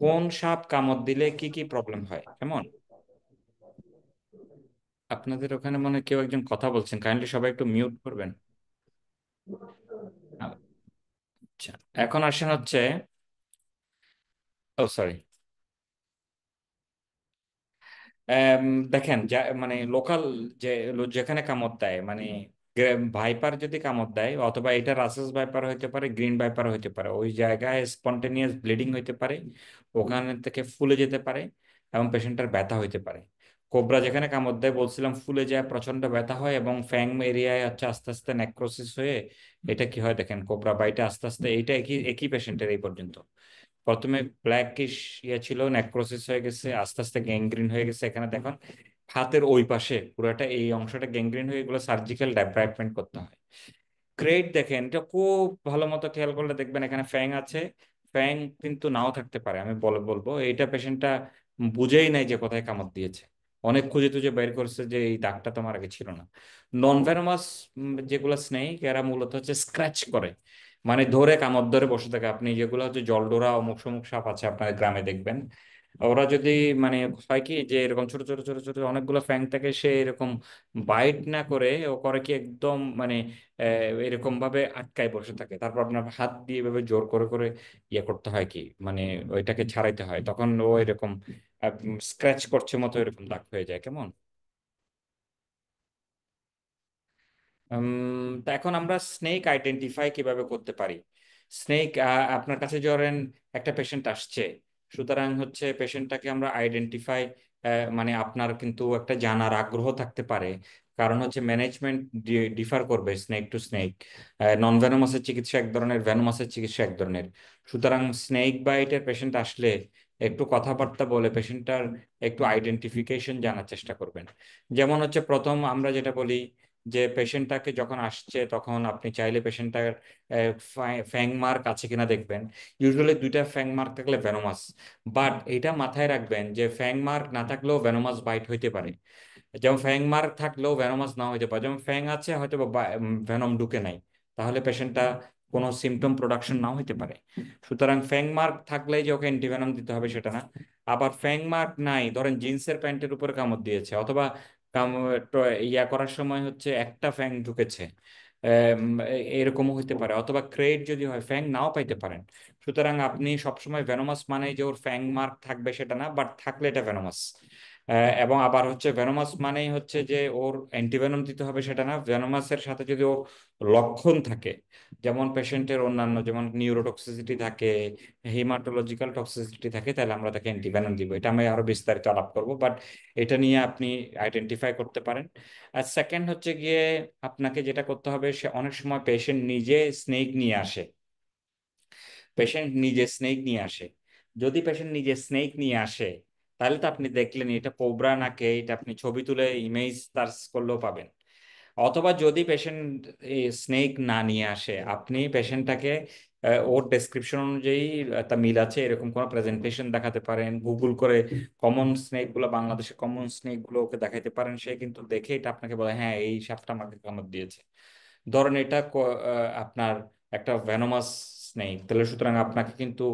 কোন সাপ কামড় দিলে কি কি প্রবলেম হয়, কেমন। আপনাদের ওখানে মনে হয় কেউ একজন কথা বলছেন, কাইন্ডলি সবাই একটু মিউট করবেন। আচ্ছা, এখন আসেন হচ্ছে, ও সরি, এম, দেখেন যা মানে লোকাল যে যেখানে কামড় দেয়, মানে ভাইপার যদি কামড় দেয়, অথবা এটা রাসেস ভাইপার হইতে পারে, গ্রিন ভাইপার হইতে পারে, ওই জায়গায় স্পন্টেনিয়াস ব্লিডিং হইতে পারে, ওখানে থেকে ফুলে যেতে পারে, এবং পেশেন্টের ব্যথা হইতে পারে। কোবরা যেখানে কামড় দেয় বলছিলাম ফুলে যায়, প্রচন্ড ব্যথা হয়, এবং ফ্যাং এরিয়ায় হচ্ছে আস্তে আস্তে নেক্রোসিস হয়ে এটা কি হয় দেখেন, কোবরা বাইটে আস্তে আস্তে, এইটা একই একই পেশেন্টের এই পর্যন্ত প্রথমে ব্ল্যাকিশ ইয়ে ছিল, নেক্রোসিস হয়ে গেছে, আস্তে আস্তে গ্যাংগ্রিন হয়ে গেছে। এখানে দেখুন হাতের ওই পাশে পুরাটা এই অংশটা গ্যাংগ্রিন হয়ে, এগুলো সার্জিক্যাল ডেব্রাইটমেন্ট করতে হয়। ক্রেট দেখেন, এটা খুব ভালো মতো খেয়াল করলে দেখবেন এখানে ফ্যাং আছে, ফ্যাং কিন্তু নাও থাকতে পারে। আমি বলবো এইটা পেশেন্টটা বুঝেই নাই যে কোথায় কামড় দিয়েছে, অনেক খুঁজে টুজে বের করছে যে এই দাগটা তোমার আগে ছিল না। নন ভেনোমাস যেগুলো স্নেক, এরা মূলত হচ্ছে স্ক্র্যাচ করে, মানে ধরে কামড় ধরে বসে থাকে। আপনি যেগুলো হচ্ছে জলডোরা অমুক সমুক সাপ আছে আপনার গ্রামে দেখবেন, ওরা যদি মানে হয় কি যে এরকম ছোট ছোট ছোট ছোট অনেকগুলো ফ্যাং থাকে, সে এরকম বাইট না করে ও করে কি একদম মানে এরকম ভাবে আটকায় বসে থাকে, তারপর আপনার হাত দিয়ে এভাবে জোর করে করে ইয়ে করতে হয় কি, মানে ওইটাকে ছাড়াইতে হয়, তখন ও এরকম স্ক্র্যাচ করছে মতো এরকম দাগ হয়ে যায়, কেমন। তা এখন আমরা স্নেক আইডেন্টিফাই কিভাবে করতে পারি। স্নেক, আপনার কাছে ধরেন একটা পেশেন্ট আসছে, সুতরাং হচ্ছে পেশেন্টটাকে আমরা আইডেন্টিফাই, মানে আপনার কিন্তু একটা জানার আগ্রহ থাকতে পারে, কারণ হচ্ছে ম্যানেজমেন্ট ডিফার করবে স্নেক টু স্নেক। নন ভেনোমাসের চিকিৎসা এক ধরনের, ভেনোমাসের চিকিৎসা এক ধরনের। সুতরাং স্নেক বাইটের পেশেন্ট আসলে একটু কথাবার্তা বলে পেশেন্টটার একটু আইডেন্টিফিকেশন জানার চেষ্টা করবেন। যেমন হচ্ছে প্রথম আমরা যেটা বলি যে পেশেন্টটাকে যখন আসছে তখন আপনি চাইলে পেশেন্টটার ফ্যাং মার্ক আছে কিনা দেখবেন। ইউজুয়ালি দুইটা ফ্যাং মার্ক থাকলে ভেনোমাস, বাট এটা মাথায় রাখবেন যে ফ্যাং মার্ক না থাকলেও ভেনোমাস বাইট হইতে পারে। যেমন ফ্যাং মার্ক থাকলেও ভেনোমাস না হইতে পারে, যেমন ফ্যাং আছে হয়তো বা ভেনম ঢুকে নাই, তাহলে পেশেন্টটা কোনো সিমটম প্রোডাকশন নাও হইতে পারে। সুতরাং ফ্যাং মার্ক থাকলেই যে ওকে অ্যান্টিভেনম দিতে হবে সেটা না। আবার ফ্যাং মার্ক নাই, ধরেন জিন্সের প্যান্টের উপরে কামড় দিয়েছে, অথবা ইয়া করার সময় হচ্ছে একটা ফ্যাং ঢুকেছে, এরকমও হইতে পারে, অথবা ক্রেড যদি হয় ফ্যাং নাও পাইতে পারেন। সুতরাং আপনি সবসময় ভেনোমাস মানে যে ওর ফ্যাং মার্ক থাকবে সেটা না, বাট থাকলে এটা ভেনোমাস। এবং আবার হচ্ছে ভেনোমাস মানেই হচ্ছে যে ওর অ্যান্টিভেনম দিতে হবে সেটা না। ভেনোমাসের সাথে যদি ও লক্ষণ থাকে, যেমন পেশেন্টের অন্যান্য যেমন নিউরোটক্সিসিটি থাকে, হেমাটোলজিক্যাল টক্সিসিটি থাকে, তাহলে আমরা তাকে অ্যান্টিভেনম দিব। এটা আমি আরো বিস্তারিত আলাপ করবো, বাট এটা নিয়ে আপনি আইডেন্টিফাই করতে পারেন। আর সেকেন্ড হচ্ছে গিয়ে আপনাকে যেটা করতে হবে, সে অনেক সময় পেশেন্ট নিজে স্নেক নিয়ে আসে। পেশেন্ট নিজে স্নেক নিয়ে আসে, যদি পেশেন্ট নিজে স্নেক নিয়ে আসে তাহলে তো আপনি দেখলেন এটা কোবরা নাকি, এটা আপনি ছবি তুলে ইমেজ সার্চ করলেও পাবেন। অথবা যদি পেশেন্ট স্নেক না নিয়ে আসে, আপনি পেশেন্টটাকে ওর ডেসক্রিপশন অনুযায়ী তা মিল আছে এরকম কোনো প্রেজেন্টেশন দেখাতে পারেন, গুগল করে কমন স্নেক গুলো, বাংলাদেশের কমন স্নেক গুলো ওকে দেখাইতে পারেন। সে কিন্তু দেখে এটা আপনাকে বলে হ্যাঁ এই সাপটা আমাকে কামড় দিয়েছে। ধরেন এটা আপনার একটা ভেনোমাস স্নেক, তাহলে সুতরাং আপনাকে কিন্তু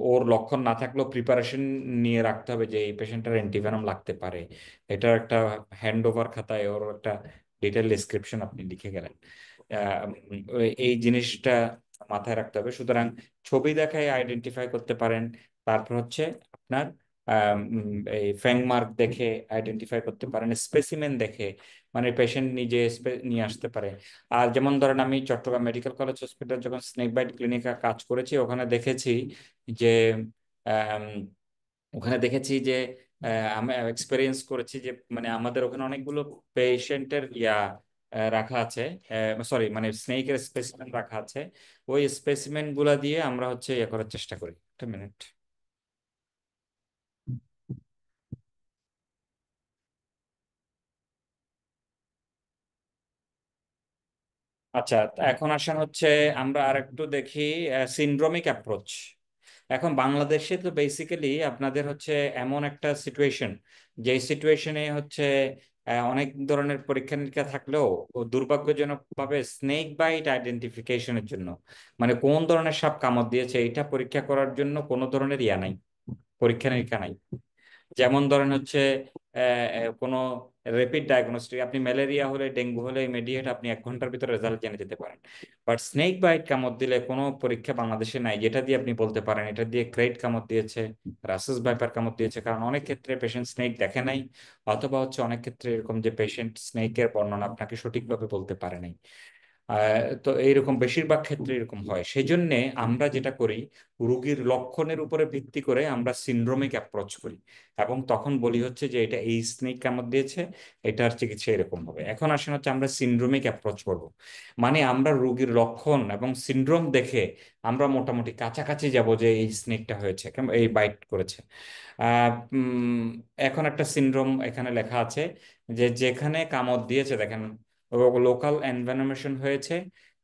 ওর লক্ষণ না থাকলেও প্রিপারেশন নিয়ে রাখতে হবে যে এই পেশেন্টের অ্যান্টিভেনম লাগতে পারে। এটার একটা হ্যান্ড ওভার খাতায় ওর একটা ডিটেল ডেসক্রিপশন আপনি লিখে গেলেন। এই জিনিসটা মাথায় রাখতে হবে। সুতরাং ছবি দেখায় আইডেন্টিফাই করতে পারেন, তারপর হচ্ছে আপনার এই ফ্যাং মার্ক দেখে আইডেন্টিফাই করতে পারেন, স্পেসিমেন দেখে, মানে পেশেন্ট নিজে নিয়ে আসতে পারে। আর যেমন ধরেন আমি চট্টগ্রাম মেডিকেল কলেজ হসপিটাল যখন স্নেক বাইট ক্লিনিকে কাজ করেছি, ওখানে দেখেছি যে আম, ওখানে দেখেছি যে আমি এক্সপেরিয়েন্স করেছি যে মানে আমাদের ওখানে অনেকগুলো পেশেন্টের রাখা আছে, সরি মানে স্নেকের স্পেসিমেন রাখা আছে। ওই স্পেসিমেন গুলা দিয়ে আমরা হচ্ছে ইয়ে করার চেষ্টা করি। একটা মিনিট। আচ্ছা, তা এখন আসেন হচ্ছে আমরা আরেকটু দেখি সিনড্রোমিক অ্যাপ্রোচ। এখন বাংলাদেশে তো বেসিক্যালি আপনাদের হচ্ছে এমন একটা সিচুয়েশন, যে সিচুয়েশনে হচ্ছে অনেক ধরনের পরীক্ষা নিরীক্ষা থাকলেও ও দুর্ভাগ্যজনকভাবে স্নেক বাইট আইডেন্টিফিকেশনের জন্য, মানে কোন ধরনের সাপ কামড় দিয়েছে এটা পরীক্ষা করার জন্য কোনো ধরনের ইয়া নাই, পরীক্ষা নিরীক্ষা নাই। যেমন ধরেন হচ্ছে কোনো র্যাপিড ডায়াগনস্টিক, আপনি ম্যালেরিয়া হলে ডেঙ্গু হলে ইমিডিয়েট আপনি 1 ঘন্টার ভিতরে রেজাল্ট জেনে যেতে পারেন। বাট স্নেক বাইট কামড় দিলে কোনো পরীক্ষা বাংলাদেশে নাই যেটা দিয়ে আপনি বলতে পারেন এটা দিয়ে ক্রেট কামড় দিয়েছে, রাসেস ভাইপার কামড় দিয়েছে। কারণ অনেক ক্ষেত্রে পেশেন্ট স্নেক দেখে নাই, অথবা হচ্ছে অনেক ক্ষেত্রে এরকম যে পেশেন্ট স্নেকের বর্ণনা আপনাকে সঠিকভাবে বলতে পারে নাই। তো এইরকম বেশিরভাগ ক্ষেত্রে এরকম হয়। সেই জন্য আমরা যেটা করি, রোগীর লক্ষণের উপরে ভিত্তি করে আমরা সিনড্রোমিক অ্যাপ্রোচ করি, এবং তখন বলি হচ্ছে যে এটা এই স্নেক কামড় দিয়েছে, এটার চিকিৎসা এরকম হবে। এখন আসেন হচ্ছে আমরা সিনড্রোমিক অ্যাপ্রোচ করব, মানে আমরা রোগীর লক্ষণ এবং সিনড্রোম দেখে আমরা মোটামুটি কাছাকাছি যাব যে এই স্নেকটা হয়েছে এই বাইট করেছে। আহ, উম, এখন একটা সিনড্রোম এখানে লেখা আছে যে যেখানে কামড় দিয়েছে দেখেন লোকাল এনভেনমেশন হয়েছে,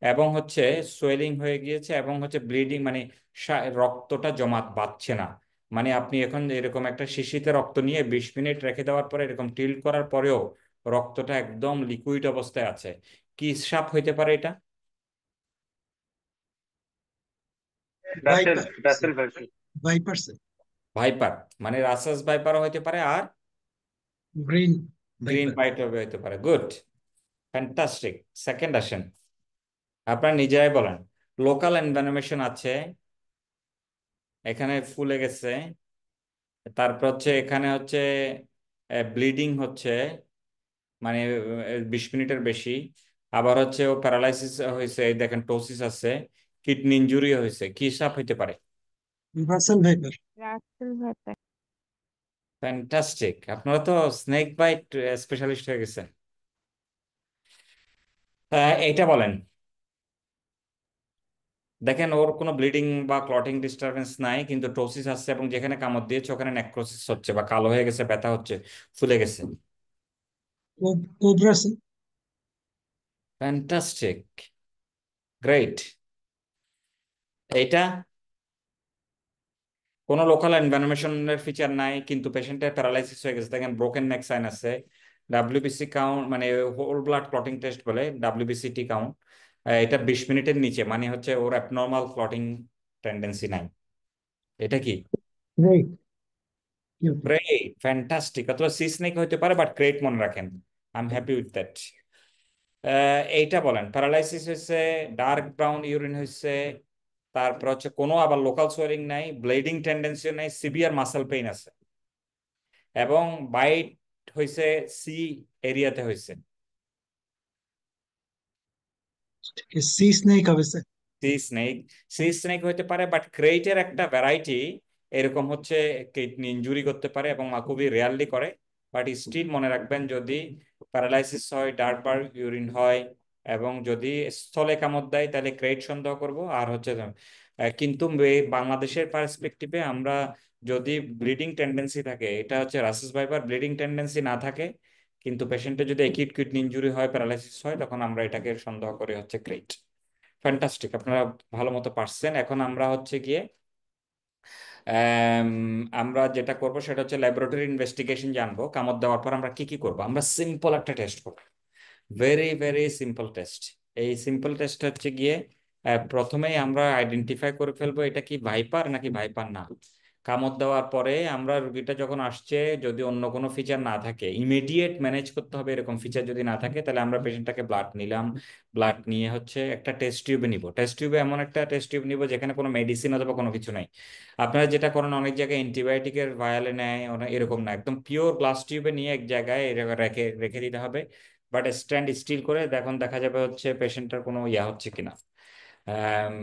এবং হচ্ছে সোয়েলিং হয়ে গিয়েছে, এবং হচ্ছে ব্লিডিং মানে রক্তটা জমাট বাঁধছে না। মানে আপনি এখন এরকম একটা শিশিতে রক্ত নিয়ে 20 মিনিট রেখে দেওয়ার পরে এরকম টিল্ট করার পরেও রক্তটা একদম লিকুইড অবস্থায় আছে। কি সাপ হইতে পারে এটা? Russell viper, Russell version. Viper, viper, মানে রাসাস ভাইপারও হইতে পারে, আর গ্রিন গ্রিন ভাইপার। পাইট হইতে পারে। Good, fantastic. সেকেন্ড আসেন, আপনারা নিজেরাই বলেন। লোকাল এনভেনমেশন আছে, এখানে ফুলে গেছে, তারপর হচ্ছে এখানে হচ্ছে ব্লিডিং হচ্ছে, মানে 20 মিনিটের বেশি। আবার হচ্ছে ও প্যারালাইসিস হয়েছে, এই দেখেন টোসিস আছে, কিডনি ইনজুরি হয়েছে। কি সাপ হইতে পারে? Rasel viper. Russell viper. Fantastic, আপনারা তো স্নেক বাইট স্পেশালিস্ট হয়ে গেছেন। এইটা বলেন। দেখেন ওর কোনো ব্লিডিং বা ক্লটিং ডিস্টারবেন্স নাই, কিন্তু টোসিস আসছে এবং যেখানে কামড় দিয়েছে ওখানে নেক্রোসিস হচ্ছে বা কালো হয়ে গেছে, ব্যথা হচ্ছে, ফুলে গেছে। Cobra sir. Fantastic, great. এইটা কোনো লোকাল এনভায়রনমেন্টের ফিচার নাই, কিন্তু পেশেন্টের প্যারালাইসিস হয়ে গেছে। দেখেন ব্রোকেন নেক সাইন আছে, ডাব্লিউবিসি কাউন্ট মানে হোল ব্লাড ক্লটিং টেস্ট বলে, ডাব্লিউবিসিটি কাউন্ট এটা 20 মিনিটের নিচে, মানে হচ্ছে ওর অ্যাবনর্মাল ক্লটিং টেন্ডেন্সি নাই। এটা কি রাইট। ওকে। Great, fantastic. অথবা সি স্নেক হতে পারে, বাট গ্রেট মনে রাখেন। I am happy with that. এইটা বলেন, প্যারালাইসিস হয়েছে, ডার্ক ব্রাউন ইউরিন হয়েছে, তারপর হচ্ছে কোনো আবার লোকাল সোয়েলিং নাই, ব্লিডিং টেন্ডেন্সি নাই, সিভিয়ার মাসেল পেইন আছে, এবং বাইট হয়েছে সি এরিয়াতে হয়েছে। সি স্নেক হবে sir. C snake, C snake হইতে পারে, বাট ক্রেইটের একটা ভ্যারাইটি এরকম হচ্ছে কিডনি ইনজুরি করতে পারে এবং খুবই রেয়ারলি করে। বাট স্টিল মনে রাখবেন, যদি প্যারালাইসিস হয়, ডার্ক বার ইউরিন হয়, এবং যদি স্থলে কামড় দেয়, তাহলে ক্রেইট সন্দেহ করব। আর হচ্ছে কিন্তু বাংলাদেশের পার্সপেক্টিভে আমরা যদি ব্লিডিং টেন্ডেন্সি থাকে, এটা হচ্ছে রাসেস ভাইপার, ব্লিডিং টেন্ডেন্সি না থাকে কিন্তু পেশেন্টের যদি অ্যাকিউট কিডনি ইনজুরি হয়, প্যারালাইসিস হয়, তখন আমরা এটাকে সন্দেহ করি হচ্ছে ক্রেইট। ফ্যান্টাস্টিক, আপনারা ভালো মতো পারছেন। এখন আমরা হচ্ছে গিয়ে আম, আমরা যেটা করব সেটা হচ্ছে ল্যাবরেটরি ইনভেস্টিগেশন জানবো। কামড় দেওয়ার পর আমরা কি কি করব? আমরা সিম্পল একটা টেস্ট করব, ভেরি ভেরি সিম্পল টেস্ট। এই সিম্পল টেস্ট হচ্ছে গিয়ে প্রথমেই আমরা আইডেন্টিফাই করে ফেলবো এটা কি ভাইপার নাকি ভাইপার না। কামড় দেওয়ার পরে আমরা রুগীটা যখন আসছে, যদি অন্য কোনো ফিচার না থাকে, ইমিডিয়েট ম্যানেজ করতে হবে এরকম ফিচার যদি না থাকে, তাহলে আমরা পেশেন্টটাকে ব্লাড নিলাম। ব্লাড নিয়ে হচ্ছে একটা টেস্ট টিউবে নিব। টেস্ট টিউবে এমন একটা টেস্ট টিউব নিব যেখানে কোনো মেডিসিন অথবা কোনো কিছু নাই। আপনারা যেটা করেন অনেক জায়গায় অ্যান্টিবায়োটিকের ভায়ালে নেয়, এরকম না, একদম পিওর গ্লাস টিউবে নিয়ে এক জায়গায় রেখে রেখে দিতে হবে। বাট স্ট্যান্ড স্টিল করে দেখুন, দেখা যাবে হচ্ছে পেশেন্টের কোনো ইয়া হচ্ছে কিনা, আম,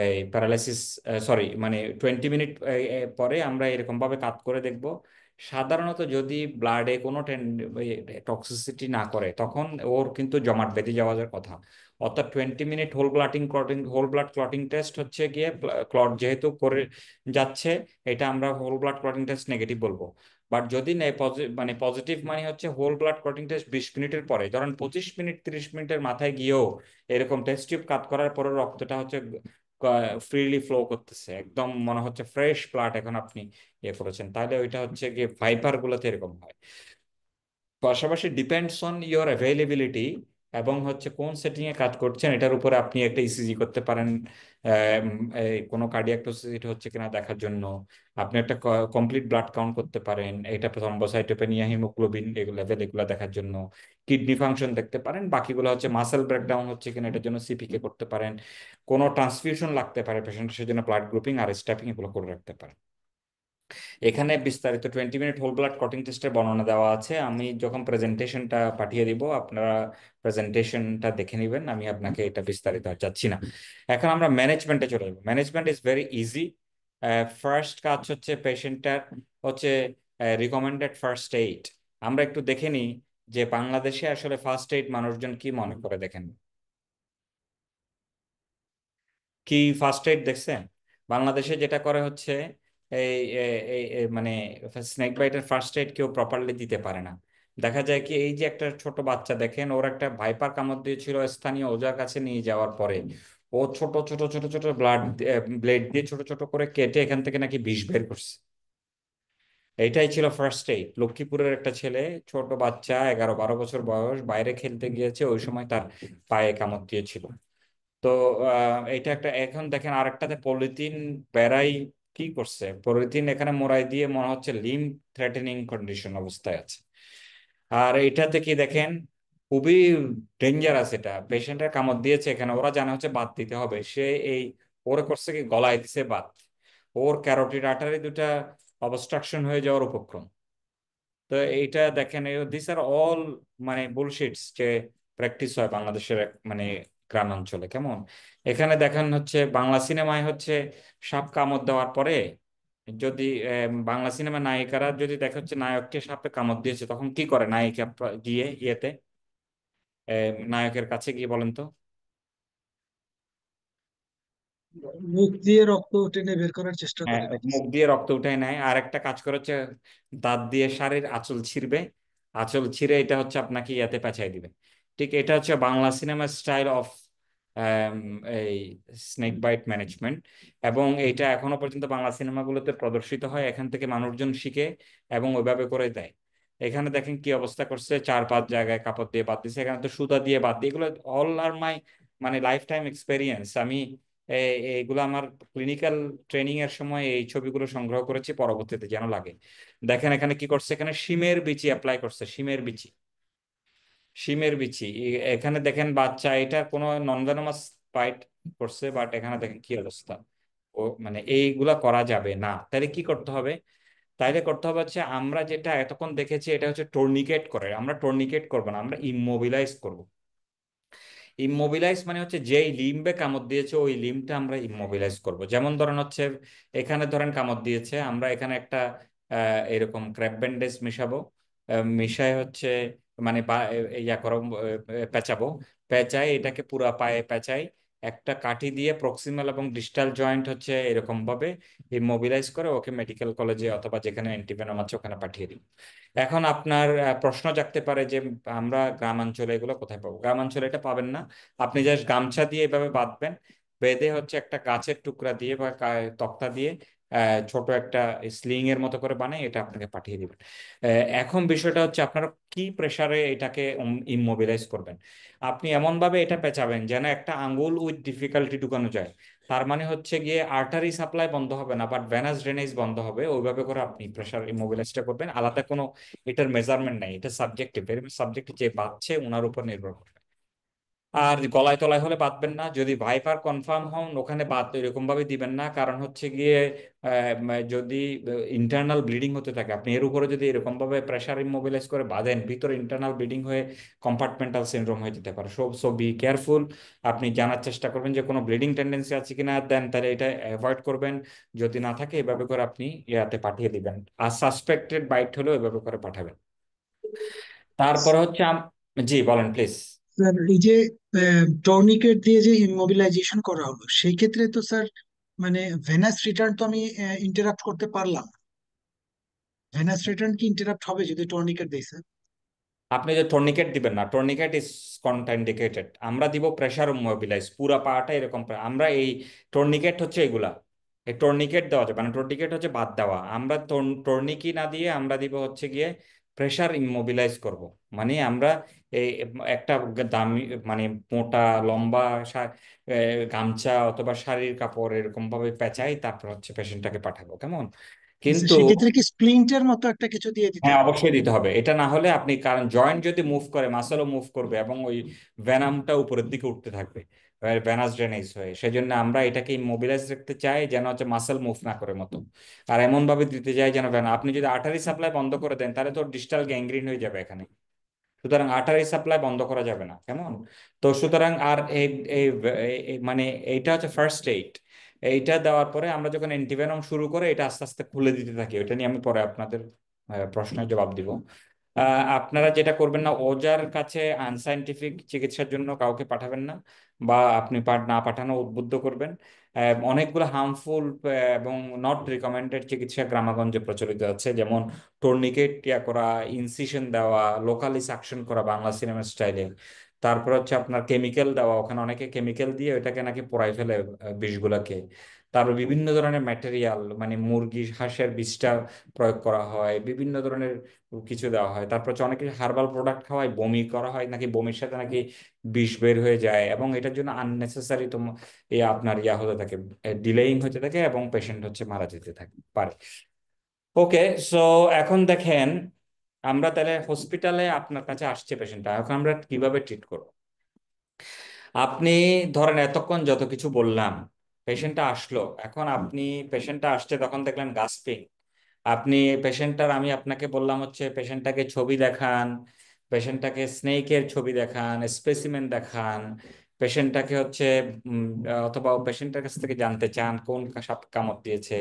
এই প্যারালাইসিস, সরি মানে 20 মিনিট পরে আমরা এরকম ভাবে কাত করে দেখব। সাধারণত যদি ব্লাডে কোনো টক্সিসিটি না করে, তখন ওর কিন্তু জমাট বেঁধে যাওয়ার কথা। অর্থাৎ 20 minute whole blood clotting test হচ্ছে গিয়ে, ক্লট যেহেতু করে যাচ্ছে, এটা আমরা whole blood clotting test negative বলবো। বাট যদি মানে পজিটিভ, মানে হচ্ছে হোল ব্লাড ক্লটিং টেস্ট 20 মিনিটের পরে, ধরেন 25 মিনিট 30 মিনিটের মাথায় গিয়েও এরকম টেস্ট টিউব কাট করার পরে রক্তটা হচ্ছে ফ্রিলি ফ্লো করতেছে, একদম মনে হচ্ছে ফ্রেশ ব্লাড এখন আপনি ইয়ে করেছেন, তাহলে ওইটা হচ্ছে গিয়ে ভাইপার গুলোতে এরকম হয়। পাশাপাশি ডিপেন্ডস অন ইওর অ্যাভেলেবিলিটি, এবং হচ্ছে কোন সেটিং এ কাজ করছেন এটার উপরে আপনি একটা ইসিজি করতে পারেন, কোনো কার্ডিয়াক টক্সিসিটি হচ্ছে কিনা দেখার জন্য। আপনি একটা কমপ্লিট ব্লাড কাউন্ট করতে পারেন, এটা থ্রম্বোসাইটোপেনিয়া, হিমোগ্লোবিন এগুলো লেভেল এগুলো দেখার জন্য। কিডনি ফাংশন দেখতে পারেন। বাকিগুলো হচ্ছে মাসেল ব্রেকডাউন হচ্ছে কিনা এটার জন্য সিপিকে করতে পারেন। কোনো ট্রান্সফিউশন লাগতে পারে পেশেন্টের, সেজন্য ব্লাড গ্রুপিং আর স্ট্যাপিং এগুলো করে রাখতে পারেন। এখানে বিস্তারিত 20 মিনিট হোল ব্লাড ক্লটিং টেস্টের বর্ণনা দেওয়া আছে। আমি যখন প্রেজেন্টেশনটা পাঠিয়ে দিব, আপনারা প্রেজেন্টেশনটা দেখে নেবেন, আমি আপনাকে এটা বিস্তারিত আর যাচ্ছি না। এখন আমরা ম্যানেজমেন্টে চলে যাবো। Management is very easy. First কাজ হচ্ছে পেশেন্টটার হচ্ছে রিকমেন্ডেড ফার্স্ট এইড। আমরা একটু দেখে নিই যে বাংলাদেশে আসলে ফার্স্ট এইড মানুষজন কি মনে করে, দেখেন কি ফার্স্ট এইড দেখছেন। বাংলাদেশে যেটা করে হচ্ছে এই মানে স্নেক বাইটের ফার্স্ট এইড কেউ প্রপারলি দিতে পারে না। দেখা যায় কি, এই যে একটা ছোট বাচ্চা দেখেন, ওর একটা ভাইপার কামড় দিয়েছিল, স্থানীয় ওজার কাছে নিয়ে যাওয়ার পরে ও ছোট ছোট ছোট ছোট ব্লেড দিয়ে ছোট ছোট করে কেটে এখান থেকে নাকি বিষ বের করছে। এইটাই ছিল ফার্স্ট এইড। লক্ষ্মীপুরের একটা ছেলে, ছোট বাচ্চা, 11-12 বছর বয়স, বাইরে খেলতে গিয়েছে, ওই সময় তার পায়ে কামড় দিয়েছিল। তো এটা একটা। এখন দেখেন আরেকটাতে পলিথিন বেড়াই কি করছে, পলিথিন এখানে মোড়াই দিয়ে মনে হচ্ছে লিম থ্রেটেনিং কন্ডিশন অবস্থায় আছে। আর এটাতে কি দেখেন, খুবই ডেঞ্জারাস। এটা পেশেন্টের কামড় দিয়েছে এখানে, ওরা জানে হচ্ছে বাত দিতে হবে, সে এই ওরে করছে কি, গলায় দিছে বাত। ওর ক্যারোটিড আর্টারি দুটা অবস্ট্রাকশন হয়ে যাওয়ার উপক্রম। তো এইটা দেখেন, দিস আর অল মানে বুলশিটস যে প্র্যাকটিস হয় বাংলাদেশের মানে গ্রামাঞ্চলে কেমন। এখানে দেখেন হচ্ছে বাংলা সিনেমায় হচ্ছে সাপ কামড় দেওয়ার পরে, যদি বাংলা সিনেমা নায়িকারা যদি দেখে হচ্ছে নায়ককে সাপে কামড় দিয়েছে, তখন কি করে নায়িকা গিয়ে ইয়েতে নায়কের কাছে গিয়ে বলেন তো। মুখ দিয়ে রক্ত টেনে বের করার চেষ্টা হ্যাঁ, করে নাকি? মুখ দিয়ে রক্ত উঠায় নেয়। আর একটা কাজ করে হচ্ছে দাঁত দিয়ে শাড়ির আঁচল ছিঁড়বে, আঁচল ছিঁড়ে এটা হচ্ছে আপনাকে ইয়াতে পেঁচাই দিবে। ঠিক এটা হচ্ছে বাংলা সিনেমা স্টাইল অফ এই স্নেক বাইট ম্যানেজমেন্ট। এবং এইটা এখনো পর্যন্ত বাংলা সিনেমাগুলোতে প্রদর্শিত হয়, এখান থেকে মানুষজন শিখে এবং ওইভাবে করে দেয়। এখানে দেখেন কি অবস্থা করছে, 4-5 জায়গায় কাপড় দিয়ে বাদ দিছে, এখানে তো সুতা দিয়ে বাদ দিয়ে, এগুলো অল আর মাই মানে লাইফ টাইম এক্সপেরিয়েন্স। আমি এইগুলো আমার ক্লিনিক্যাল ট্রেনিং এর সময় এই ছবিগুলো সংগ্রহ করেছি, পরবর্তীতে যেন লাগে। দেখেন এখানে কি করছে, এখানে শিমের বিচি অ্যাপ্লাই করছে, শিমের বিচি, শিমের বিচি। এখানে দেখেন বাচ্চা, এটা কোনো নন ভেনোমাস বাইট করছে, বাট এখানে দেখেন কি অবস্থা। ও মানে এইগুলা করা যাবে না। তাহলে কি করতে হবে? তাইলে করতে হবে হচ্ছে, আমরা যেটা এতক্ষণ দেখেছি এটা হচ্ছে টর্নিকেট করে, আমরা টর্নিকেট করবো না, আমরা ইমমোবিলাইজ করব। ইমমোবিলাইজ মানে হচ্ছে যেই লিম্বে কামড় দিয়েছে ওই লিম্বটা আমরা ইমমোবিলাইজ করব। যেমন ধরেন হচ্ছে এখানে ধরেন কামড় দিয়েছে, আমরা এখানে একটা এরকম ক্র্যাপ ব্যান্ডেজ মিশাবো, মিশায় হচ্ছে মানে ইয়া করো, পেঁচাবো, পেঁচাই এটাকে পুরা পায়ে পেঁচাই, একটা কাঠি দিয়ে প্রক্সিমাল এবং ডিস্টাল জয়েন্ট হচ্ছে এরকম ভাবে ইমমোবিলাইজ করে ওকে মেডিকেল কলেজে অথবা যেখানে অ্যান্টিভেনম আছে ওখানে পাঠিয়ে দিই। এখন আপনার প্রশ্ন জাগতে পারে যে আমরা গ্রামাঞ্চলে এগুলো কোথায় পাবো? গ্রামাঞ্চলে এটা পাবেন না। আপনি জাস্ট গামছা দিয়ে এভাবে বাঁধবেন, বেঁধে হচ্ছে একটা গাছের টুকরা দিয়ে বা তক্তা দিয়ে ছোট একটা স্লিং এর মতো করে বানিয়ে এটা আপনাকে পাঠিয়ে দিবেন। এখন বিষয়টা হচ্ছে আপনারা কি প্রেসারে এটাকে ইমমোবিলাইজ করবেন। আপনি এমন ভাবে এটা পেঁচাবেন যেন একটা আঙ্গুল উইথ ডিফিকাল্টি ঢুকানো যায়। তার মানে হচ্ছে গিয়ে আর্টারি সাপ্লাই বন্ধ হবে না, বাট ভেনাস ড্রেনেজ বন্ধ হবে। ওইভাবে করে আপনি প্রেসার ইমোবিলাইজটা করবেন। আলাদা কোনো এটার মেজারমেন্ট নাই, এটা সাবজেক্টিভ, ভেরি সাবজেক্টিভ, যে বাঁচছে ওনার উপর নির্ভর করবে। আর গলায় তলায় হলে বাঁধবেন না। যদি ভাইপার কনফার্ম হন ওখানে বাদ এরকম ভাবে দিবেন না, কারণ হচ্ছে গিয়ে যদি ইন্টারনাল ব্লিডিং হতে থাকে, আপনি এর উপরে যদি এরকম ভাবে প্রেসার ইমোবিলাইজ করে বাঁধেন, ভিতরে ইন্টারনাল ব্লিডিং হয়ে কম্পার্টমেন্টাল সিনড্রোম হয়ে যেতে পারে। So so be careful. আপনি জানার চেষ্টা করবেন যে কোনো ব্লিডিং টেন্ডেন্সি আছে কিনা, দেন তাহলে এটা অ্যাভয়েড করবেন। যদি না থাকে এভাবে করে আপনি ইয়াতে পাঠিয়ে দিবেন। আর সাসপেক্টেড বাইট হলেও এভাবে করে পাঠাবেন। তারপরে হচ্ছে জি বলেন প্লিজ। স্যার এই যে টর্নিকেট দিয়ে যে ইমোবিলাইজেশন করা হলো সেই ক্ষেত্রে তো স্যার মানে ভেনাস রিটার্ন তো আমি ইন্টারাপ্ট করতে পারলাম। ভেনাস রিটার্ন কি ইন্টারাপ্ট হবে যদি টর্নিকেট দেই স্যার? আপনি যে টর্নিকেট দিবেন না, টর্নিকেট ইজ কন্ট্রাইন্ডিকেটেড। আমরা দিব প্রেসার মোবিলাইজ, পুরা পাটা এরকম আমরা এই টর্নিকেট হচ্ছে এগুলা, এই টর্নিকেট দেওয়া যাবে মানে টর্নিকেট হচ্ছে বাদ দেওয়া। আমরা টর্নিকি না দিয়ে আমরা দিব হচ্ছে গিয়ে প্রেসার ইমোবিলাইজ করব। মানে আমরা এই একটা দামি মানে মোটা লম্বা এ, গামছা অথবা শাড়ির কাপড় এরকম ভাবে পেঁচাই, তারপর হচ্ছে পেশেন্টটাকে পাঠাবো, কেমন? আচ্ছা, কিন্তু সেক্ষেত্রে কি স্প্লিন্টের মতো একটা কিছু দিয়ে দিতে হ্যাঁ, হবে? অবশ্যই দিতে হবে। এটা না হলে আপনি, কারণ জয়েন্ট যদি মুভ করে মাসেলও মুভ করবে এবং ওই ভেনামটা উপরের দিকে উঠতে থাকবে ভেনাস ড্রেনেজ হয়ে। সেজন্য আমরা এটাকে ইমোবিলাইজ রাখতে চাই যেন হচ্ছে মাসেল মুভ না করে মতো। আর এমন ভাবে দিতে চাই যেন আপনি যদি আর্টারি সাপ্লাই বন্ধ করে দেন তাহলে তো ডিস্টাল গ্যাংগ্রিন হয়ে যাবে এখানে। সুতরাং আর্টারি সাপ্লাই বন্ধ করা যাবে না, কেমন? তো সুতরাং আর এই এই মানে এইটা হচ্ছে ফার্স্ট এইড। এইটা দেওয়ার পরে আমরা যখন অ্যান্টিভেনম শুরু করে এটা আস্তে আস্তে খুলে দিতে থাকি। ওইটা নিয়ে আমি পরে আপনাদের প্রশ্নের জবাব দিব। আপনারা যেটা করবেন না, ওজার কাছে আনসাইন্টিফিক চিকিৎসার জন্য কাউকে পাঠাবেন না, বা আপনি না পাঠানো উদ্বুদ্ধ করবেন। অনেকগুলো হার্মফুল এবং নট রিকমেন্ডেড চিকিৎসা গ্রামাগঞ্জে প্রচলিত আছে, যেমন টর্নিকেট করা, ইনসিশন দেওয়া, লোকালি সাকশন করা বাংলা সিনেমা স্টাইলে। তারপর হচ্ছে আপনার কেমিক্যাল দেওয়া, ওখানে অনেকে কেমিক্যাল দিয়ে ওইটাকে নাকি পোড়াই ফেলে বিষগুলাকে। তারপর বিভিন্ন ধরনের ম্যাটেরিয়াল মানে মুরগি হাঁসের বিষটা প্রয়োগ করা হয়, বিভিন্ন ধরনের কিছু দেওয়া হয়। তারপর হচ্ছে অনেকে হার্বাল প্রোডাক্ট খাওয়ায়, বমি করা হয় নাকি, বমির সাথে নাকি বিষ বের হয়ে যায়, এবং এটার জন্য আননেসেসারি তো আপনার ইয়া হতে থাকে, ডিলেইং হতে থাকে এবং পেশেন্ট হচ্ছে মারা যেতে থাকে পারে। ওকে, সো এখন দেখেন আমরা তাহলে হসপিটালে আপনার কাছে আসছে পেশেন্টটা, এখন আমরা কিভাবে ট্রিট করব? আপনি ধরেন এতক্ষণ যত কিছু বললাম, পেশেন্টটা আসলো, এখন আপনি পেশেন্টটা আসছে তখন দেখলেন গাস্পিং। আপনি পেশেন্টটার, আমি আপনাকে বললাম হচ্ছে পেশেন্টটাকে ছবি দেখান, পেশেন্টটাকে স্নেকের ছবি দেখান, স্পেসিমেন দেখান, পেশেন্টটাকে হচ্ছে অথবা পেশেন্টের কাছ থেকে জানতে চান কোন সাপ কামড় দিয়েছে।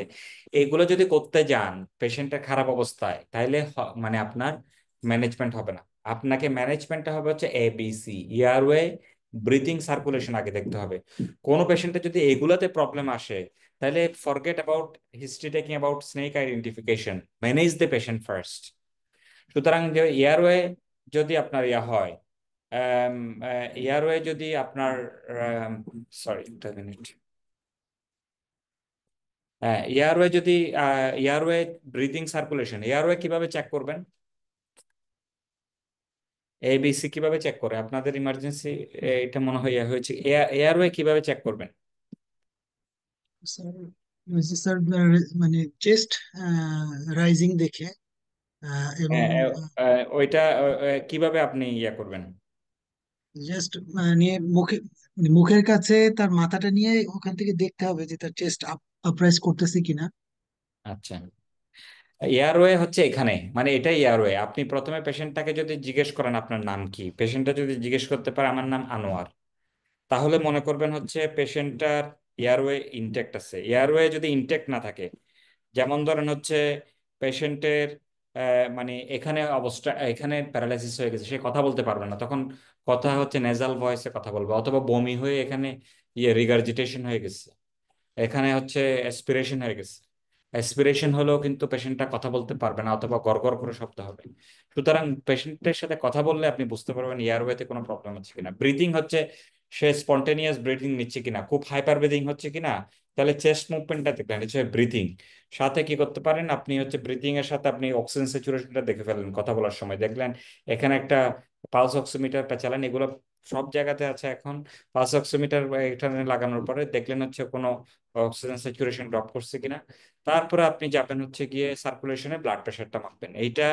এগুলো যদি করতে যান পেশেন্টের খারাপ অবস্থায়, তাহলে মানে আপনার ম্যানেজমেন্ট হবে না। আপনাকে ম্যানেজমেন্টটা হবে হচ্ছে এবিসি: এয়ারওয়ে, ব্রিথিং সার্কুলেশন আগে দেখতে হবে। কোনো পেশেন্টের যদি এগুলাতে প্রবলেম আসে, তাহলে forget about history taking about snake identification, manage the patient first. সুতরাং যে এয়ারওয়ে যদি আপনার ইয়া হয়, এয়ারওয়ে যদি আপনার, সরি একটা মিনিট, হ্যাঁ এয়ারওয়ে যদি, এয়ারওয়ে ব্রিদিং সার্কুলেশন, এয়ারওয়ে কিভাবে চেক করবেন? এবিসি কিভাবে চেক করে আপনাদের ইমার্জেন্সি? এটা মনে হয় ইয়া হয়েছে, এয়ারওয়ে কিভাবে চেক করবেন? স্যার, স্যার মানে চেস্ট রাইজিং দেখে এবং ওইটা কিভাবে আপনি ইয়া করবেন? জাস্ট নিয়ে মুখে, মানে মুখের কাছে তার মাথাটা নিয়ে ওখান থেকে দেখতে হবে যে তার চেস্ট আপরাইজ করতেছে কিনা। আচ্ছা, এয়ারওয়ে হচ্ছে এখানে, মানে এটাই এয়ারওয়ে। আপনি প্রথমে পেশেন্টটাকে যদি জিজ্ঞেস করেন আপনার নাম কি, পেশেন্টটা যদি জিজ্ঞেস করতে পারে আমার নাম আনোয়ার, তাহলে মনে করবেন হচ্ছে পেশেন্টটার এয়ারওয়ে ইনটেক্ট আছে। এয়ারওয়ে যদি ইনটেক্ট না থাকে, যেমন ধরেন হচ্ছে পেশেন্টের মানে এখানে অবস্থা, এখানে প্যারালাইসিস হয়ে গেছে, সে কথা বলতে পারবে না, তখন কথা হচ্ছে নেজাল ভয়েসে কথা বলবে, অথবা বমি হয়ে এখানে রিগার্জিটেশন হয়ে গেছে, এখানে হচ্ছে অ্যাসপিরেশন হয়ে গেছে। অ্যাসপিরেশন হলেও কিন্তু পেশেন্টটা কথা বলতে পারবে না, অথবা গড়গড় করে শব্দ হবে। সুতরাং পেশেন্টের সাথে কথা বললে আপনি বুঝতে পারবেন এয়ারওয়েতে কোনো প্রবলেম হচ্ছে কিনা। ব্রিদিং হচ্ছে সে স্পন্টেনিয়াস ব্রিদিং নিচ্ছে কিনা, খুব হাইপার ব্রিদিং হচ্ছে কিনা, তাহলে চেস্ট মুভমেন্টটা দেখলেন, হচ্ছে ব্রিদিং। সাথে কি করতে পারেন আপনি, হচ্ছে ব্রিদিং এর সাথে আপনি অক্সিজেন স্যাচুরেশনটা দেখে ফেলেন কথা বলার সময়, দেখলেন এখানে একটা পালস অক্সিমিটার চালান, এগুলো সব জায়গাতে আছে এখন। পালস অক্সিমিটার এখানে লাগানোর পরে দেখলেন হচ্ছে কোনো অক্সিজেন স্যাচুরেশন ড্রপ করছে কিনা। তারপরে আপনি যাবেন হচ্ছে গিয়ে সার্কুলেশনে ব্লাড প্রেশারটা মাপবেন। এইটা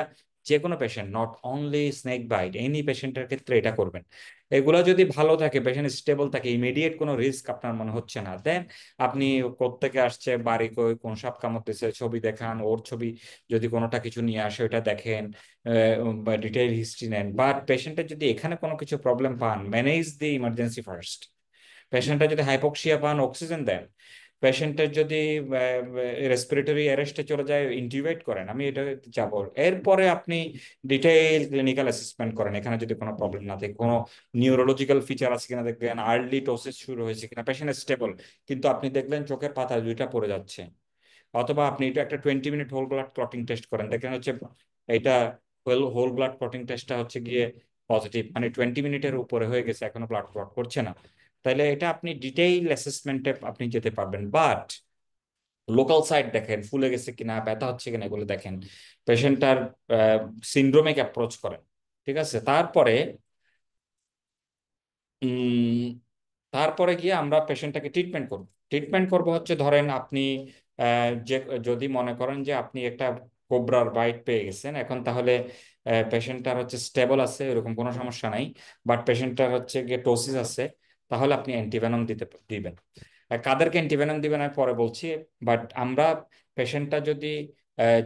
যে কোনো patient, not only snake bite, any পেশেন্টের ক্ষেত্রে এটা করবেন। এগুলো যদি ভালো থাকে, পেশেন্ট স্টেবল থাকে, ইমিডিয়েট কোনো রিস্ক আপনার মনে হচ্ছে না, দেন আপনি কোত্থেকে আসছে, বাড়ি কই, কোন সাপ কামড়তেছে, ছবি দেখান, ওর ছবি যদি কোনোটা কিছু নিয়ে আসে ওটা দেখেন, বা ডিটেইল হিস্ট্রি নেন। বাট পেশেন্টের যদি এখানে কোনো কিছু প্রবলেম পান, ম্যানেজ দি ইমার্জেন্সি ফার্স্ট। পেশেন্টের যদি হাইপোক্সিয়া পান, অক্সিজেন দেন। পেশেন্টের যদি রেসপিরেটরি অ্যারেস্টে চলে যায়, ইন্টিউবেট করেন, আমি এটা যাব। এরপরে আপনি ডিটেইল ক্লিনিক্যাল অ্যাসেসমেন্ট করেন, এখানে যদি কোনো প্রবলেম না থাকে, কোনো নিউরোলজিক্যাল ফিচার আছে কিনা দেখবেন, আর্লি টোসিস শুরু হয়েছে কিনা, পেশেন্ট স্টেবল, কিন্তু আপনি দেখলেন চোখের পাতা দুইটা পড়ে যাচ্ছে। অথবা আপনি এটা একটা 20 minute whole blood clotting test করেন, দেখেন হচ্ছে এটা হোল ব্লাড ক্লটিং টেস্টটা হচ্ছে গিয়ে পজিটিভ, মানে 20 মিনিটের উপরে হয়ে গেছে, এখনো ব্লাড ক্লট করছে না। তাহলে এটা আপনি ডিটেইল অ্যাসেসমেন্টে আপনি যেতে পারবেন। বাট লোকাল সাইড দেখেন, ফুলে গেছে কিনা, ব্যথা হচ্ছে কিনা, এগুলো দেখেন, পেশেন্টটার সিন্ড্রোমিক অ্যাপ্রোচ করেন। ঠিক আছে, তারপরে উম তারপরে গিয়ে আমরা পেশেন্টটাকে ট্রিটমেন্ট করব। ট্রিটমেন্ট করব হচ্ছে, ধরেন আপনি যে যদি মনে করেন যে আপনি একটা কোবরার বাইট পেয়ে গেছেন এখন, তাহলে পেশেন্টটার হচ্ছে স্টেবল আছে, এরকম কোনো সমস্যা নাই, বাট পেশেন্টটার হচ্ছে গিয়ে টোসিস আছে, তাহলে আপনি অ্যান্টিভেনম দিবেন। কাদেরকে অ্যান্টিভেনম দিবেন আমি পরে বলছি। বাট আমরা পেশেন্টটা যদি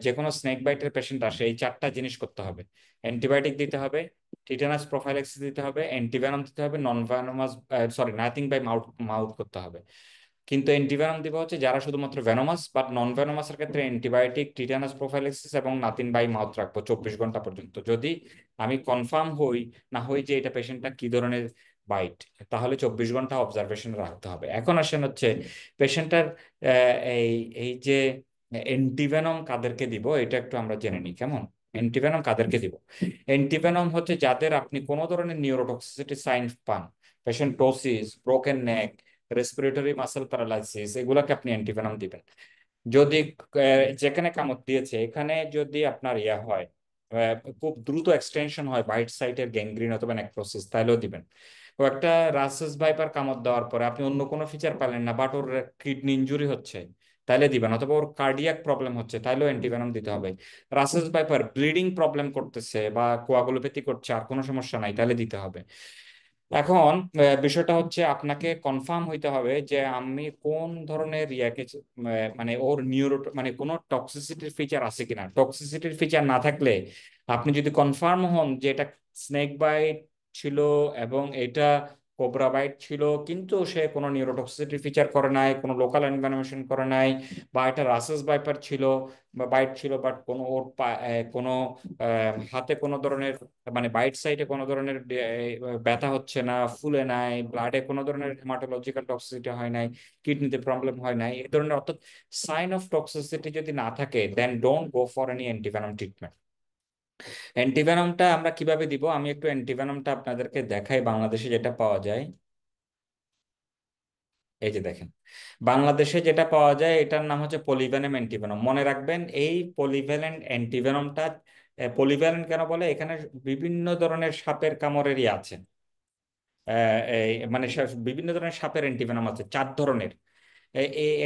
যে কোনো স্নেক বাইটের পেশেন্ট আসে, এই চারটা জিনিস করতে হবে: অ্যান্টিবায়োটিক দিতে হবে, টিটানাস প্রোফাইল্যাক্সিস দিতে হবে, অ্যান্টিভেনম দিতে হবে, non venomous, sorry nothing by mouth mouth করতে হবে। কিন্তু অ্যান্টিভেনম দিব হচ্ছে যারা শুধুমাত্র ভেনোমাস, বাট নন ভেনোমাসের ক্ষেত্রে অ্যান্টিবায়োটিক, টিটানাস প্রোফাইল্যাক্সিস এবং নাথিং বাই মাউথ রাখবো 24 ঘন্টা পর্যন্ত। যদি আমি কনফার্ম না হই যে এটা পেশেন্টটা কি ধরনের বাইট, তাহলে 24 ঘন্টা অবজারভেশনে রাখতে হবে। এখন আসেন হচ্ছে পেশেন্টটার এই এই যে অ্যান্টিভেনম কাদেরকে দিব, এটা একটু আমরা জেনে নিই কেমন। অ্যান্টিভেনম কাদেরকে দিব? অ্যান্টিভেনম হচ্ছে যাদের আপনি কোনো ধরনের নিউরোটক্সিসিটি সাইন পান, পেশেন্ট টোসিস, ব্রোকেন নেক, রেসপিরেটরি মাসেল প্যারালাইসিস, এগুলাকে আপনি অ্যান্টিভেনম দিবেন। যদি যেখানে কামড় দিয়েছে এখানে যদি আপনার ইয়া হয়, খুব দ্রুত এক্সটেনশন হয় বাইট সাইটের গ্যাংগ্রিন অথবা নেক্রোসিস, তাহলেও দিবেন। ও একটা রাসেস ভাইপার কামড় দেওয়ার পরে আপনি অন্য কোনো ফিচার পালেন না, বাট ওর কিডনি ইনজুরি হচ্ছে, তাহলে দিবেন। অথবা ওর কার্ডিয়াক প্রবলেম হচ্ছে, তাহলেও অ্যান্টিভেনম দিতে হবে। রাসেস ভাইপার ব্লিডিং প্রবলেম করতেছে বা কোয়াগুলোপ্যাথি করছে, আর কোনো সমস্যা নাই, তাহলে দিতে হবে। এখন বিষয়টা হচ্ছে আপনাকে কনফার্ম হইতে হবে যে আমি কোন ধরনের ইয়াকে মানে ওর মানে কোনো টক্সিসিটির ফিচার আছে কিনা। টক্সিসিটির ফিচার না থাকলে, আপনি যদি কনফার্ম হন যে এটা স্নেক বাইট ছিল এবং এটা কোবরা বাইট ছিল, কিন্তু সে কোনো নিউরোটক্সিসিটি ফিচার করে নাই, কোনো লোকাল এনভায়রনমেন্ট করে নাই, বা এটা রাসেস ভাইপার ছিল বা বাইট ছিল, বাট কোনো কোনো হাতে কোনো ধরনের মানে বাইট সাইডে কোনো ধরনের ব্যথা হচ্ছে না, ফুলে নাই, ব্লাডে কোনো ধরনের হেমাটোলজিক্যাল টক্সিসিটি হয় নাই, কিডনিতে প্রবলেম হয় নাই, এই ধরনের অর্থাৎ সাইন অফ টক্সিসিটি যদি না থাকে, then don't go for any antivenom treatment. অ্যান্টিভেনমটা আমরা কিভাবে দিব, আমি একটু অ্যান্টিভেনমটা আপনাদেরকে দেখাই বাংলাদেশে যেটা পাওয়া যায়। এই যে দেখেন, বাংলাদেশে যেটা পাওয়া যায় এটার নাম হচ্ছে পলিভ্যালেন্ট অ্যান্টিভেনম। মনে রাখবেন এই পলিভ্যালেন্ট অ্যান্টিভেনমটা, পলিভ্যালেন্ট কেন বলে, এখানে বিভিন্ন ধরনের সাপের কামড়েরই আছে। এই মানে বিভিন্ন ধরনের সাপের অ্যান্টিভেনম আছে, 4 ধরনের।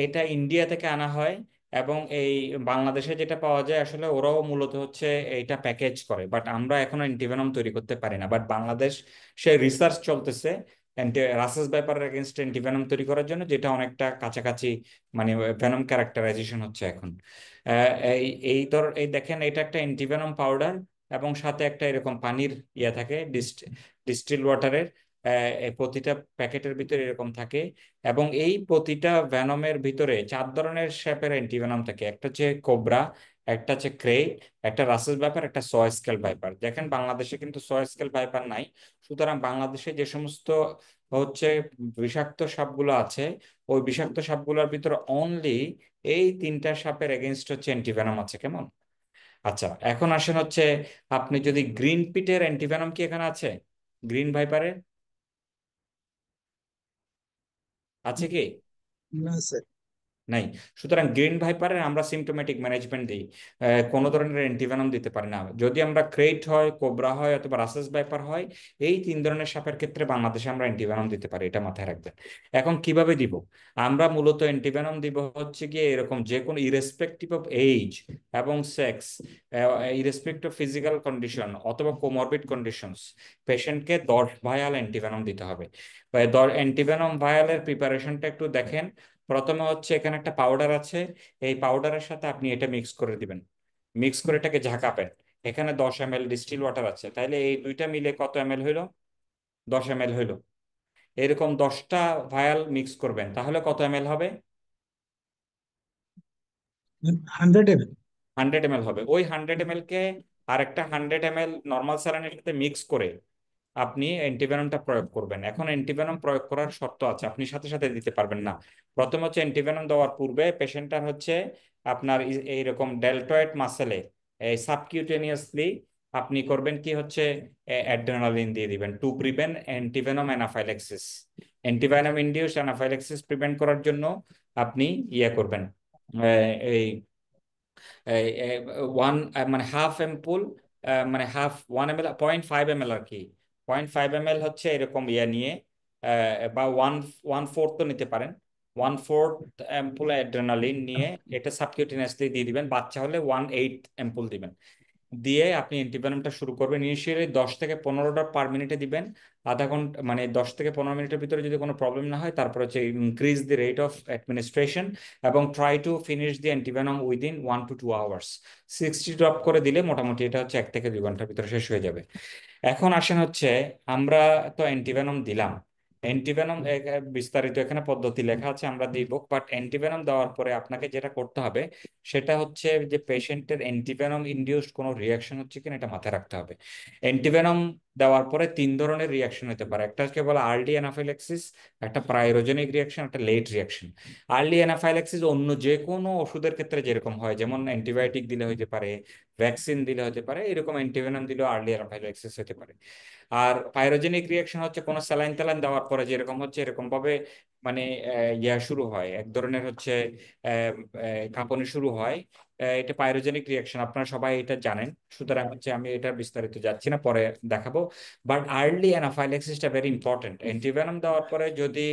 এটা ইন্ডিয়া থেকে আনা হয়, এবং এই বাংলাদেশে যেটা পাওয়া যায় আসলে ওরাও মূলত হচ্ছে এটা প্যাকেজ করে, বাট আমরা এখনো অ্যান্টিভেনম তৈরি করতে পারি না। বাট বাংলাদেশ সে রিসার্চ চলতেছে রাসেস ব্যাপারের এগেনস্ট অ্যান্টিভেনম তৈরি করার জন্য, যেটা অনেকটা কাছাকাছি মানে ভেনম ক্যারেক্টারাইজেশন হচ্ছে এখন। এই দেখেন, এটা একটা অ্যান্টিভেনম পাউডার, এবং সাথে একটা এরকম পানির ইয়ে থাকে, ডিস্টিল ওয়াটারের। এই প্রতিটা প্যাকেটের ভিতরে এরকম থাকে, এবং এই প্রতিটা ভ্যানমের ভিতরে 4 ধরনের শেপের অ্যান্টিভেনম থাকে। একটা হচ্ছে কোবরা, একটা হচ্ছে ক্রে, একটা রাসেস ভাইপার, একটা সয় স্কেল ভাইপার। দেখেন বাংলাদেশে কিন্তু সয় স্কেল ভাইপার নাই, সুতরাং বাংলাদেশে যে সমস্ত হচ্ছে বিষাক্ত সাপগুলো আছে, ওই বিষাক্ত সাপগুলোর ভিতরে অনলি এই 3টা সাপের এগেনস্ট হচ্ছে অ্যান্টিভেনম আছে। কেমন? আচ্ছা, এখন আসেন হচ্ছে, আপনি যদি গ্রিন পিটের অ্যান্টিভেনম কি এখানে আছে? গ্রিন ভাইপারের আছে কি? না স্যার। নাই। সুতরাং গ্রিন ভাইপারের আমরা সিমটোমেটিক ম্যানেজমেন্ট দিই, কোনো ধরনের অ্যান্টিভেনম দিতে পারি না। যদি আমরা ক্রেট হয়, কোবরা হয়, অথবা রাসেস ভাইপার হয়, এই 3 ধরনের সাপের ক্ষেত্রে বাংলাদেশে আমরা অ্যান্টিভেনম দিতে পারি, এটা মাথায় রাখবেন। এখন কিভাবে দিব? আমরা মূলত অ্যান্টিভেনম দিব হচ্ছে গিয়ে এরকম, যে কোনো ইরেসপেক্টিভ অফ এইজ এবং sex, irrespective of physical condition অথবা কোমরবিড কন্ডিশনস, পেশেন্টকে 10 ভায়াল অ্যান্টিভেনম দিতে হবে। অ্যান্টিভেনম ভায়ালের প্রিপারেশনটা একটু দেখেন। প্রথমে হচ্ছে এখানে একটা পাউডার আছে, এই পাউডারের সাথে আপনি এটা মিক্স করে দিবেন, মিক্স করে এটাকে ঝাঁকাবেন। এখানে 10 ml ডিস্টিল ওয়াটার আছে, তাইলে এই দুইটা মিলে কত ml হইলো? 10 ml হইলো। এরকম 10টা ভায়াল মিক্স করবেন, তাহলে কত ml হবে? 100 ml। 100 ml হবে। ওই 100 ml কে আরেকটা 100 ml নর্মাল স্যালাইনের সাথে মিক্স করে আপনি অ্যান্টিভেনমটা প্রয়োগ করবেন। এখন অ্যান্টিভেনম প্রয়োগ করার শর্ত আছে, আপনি সাথে সাথে দিতে পারবেন না। প্রথম হচ্ছে অ্যান্টিভেনম দেওয়ার পূর্বে পেশেন্টটার হচ্ছে আপনার এইরকম ডেলটয়েড মাসেলে এই সাবকিউটেনিয়াসলি আপনি করবেন কি হচ্ছে অ্যাড্রেনালিন দিয়ে দিবেন to prevent antivenom anaphylaxis. Antivenom induced anaphylaxis prevent করার জন্য আপনি ইয়ে করবেন, এই ওয়ান মানে হাফ এম্পুল, মানে হাফ 1 ml, 0.5 ml আর কি, 0.5 ml হচ্ছে এরকম ইয়ে নিয়ে, বা ওয়ান ফোর্থ তো নিতে পারেন, 1/4 অ্যাম্পুল অ্যাড্রেনালিন নিয়ে এটা সাবকিউটেনিয়াসলি দিয়ে দিবেন। বাচ্চা হলে 1/8 অ্যাম্পুল দিবেন, দিয়ে আপনি অ্যান্টিভেনমটা শুরু করবেন। ইনিশিয়ালি 10 থেকে 15 ড্রপ পার মিনিটে দিবেন, আধা ঘন্টা মানে 10 থেকে 15 মিনিটের ভিতরে যদি কোনো প্রবলেম না হয়, তারপর হচ্ছে increase the rate of administration, এবং try to finish the antivenom within 1 to 2 hours। 60 drop করে দিলে মোটামুটি এটা হচ্ছে 1 থেকে 2 ঘন্টার ভিতরে শেষ হয়ে যাবে। এখন আসেন হচ্ছে, আমরা তো অ্যান্টিভেনম দিলাম, অ্যান্টিভেনম বিস্তারিত এখানে পদ্ধতি লেখা আছে, আমরা দিব। বাট অ্যান্টিভেনম দেওয়ার পরে আপনাকে যেটা করতে হবে সেটা হচ্ছে যে পেশেন্টের অ্যান্টিভেনম ইনডিউসড কোনো রিয়াকশন হচ্ছে কিনা এটা মাথায় রাখতে হবে। অ্যান্টিভেনম দেওয়ার পরে 3 ধরনের রিয়াকশন হতে পারে, একটা হচ্ছে বলা আর্লি অ্যানাফাইল্যাক্সিস, একটা প্রায়োজেনিক রিয়াকশন, একটা লেট রিয়াকশন। আর্লি অ্যানাফাইল্যাক্সিস অন্য যে কোনো ওষুধের ক্ষেত্রে যেরকম হয়, যেমন অ্যান্টিবায়োটিক দিলে হতে পারে, ভ্যাকসিন দিলে হতে পারে, এরকম অ্যান্টিভেনম দিলেও আর্লি অ্যানাফাইল্যাক্সিস হতে পারে। আর পাইরোজেনিক রিয়াকশন হচ্ছে কোনো স্যালাইন ট্যালাইন দেওয়ার পরে যেরকম হচ্ছে এরকম ভাবে মানে ইয়া শুরু হয়, এক ধরনের হচ্ছে কাঁপুনি শুরু হয়, এটা পাইরোজেনিক রিয়াকশন, আপনারা সবাই এটা জানেন। সুতরাং হচ্ছে আমি এটা বিস্তারিত যাচ্ছি না, পরে দেখাবো। বাট আর্লি অ্যানাফাইল্যাক্সিসটা ভেরি ইম্পর্টেন্ট। অ্যান্টিভেনম দেওয়ার পরে যদি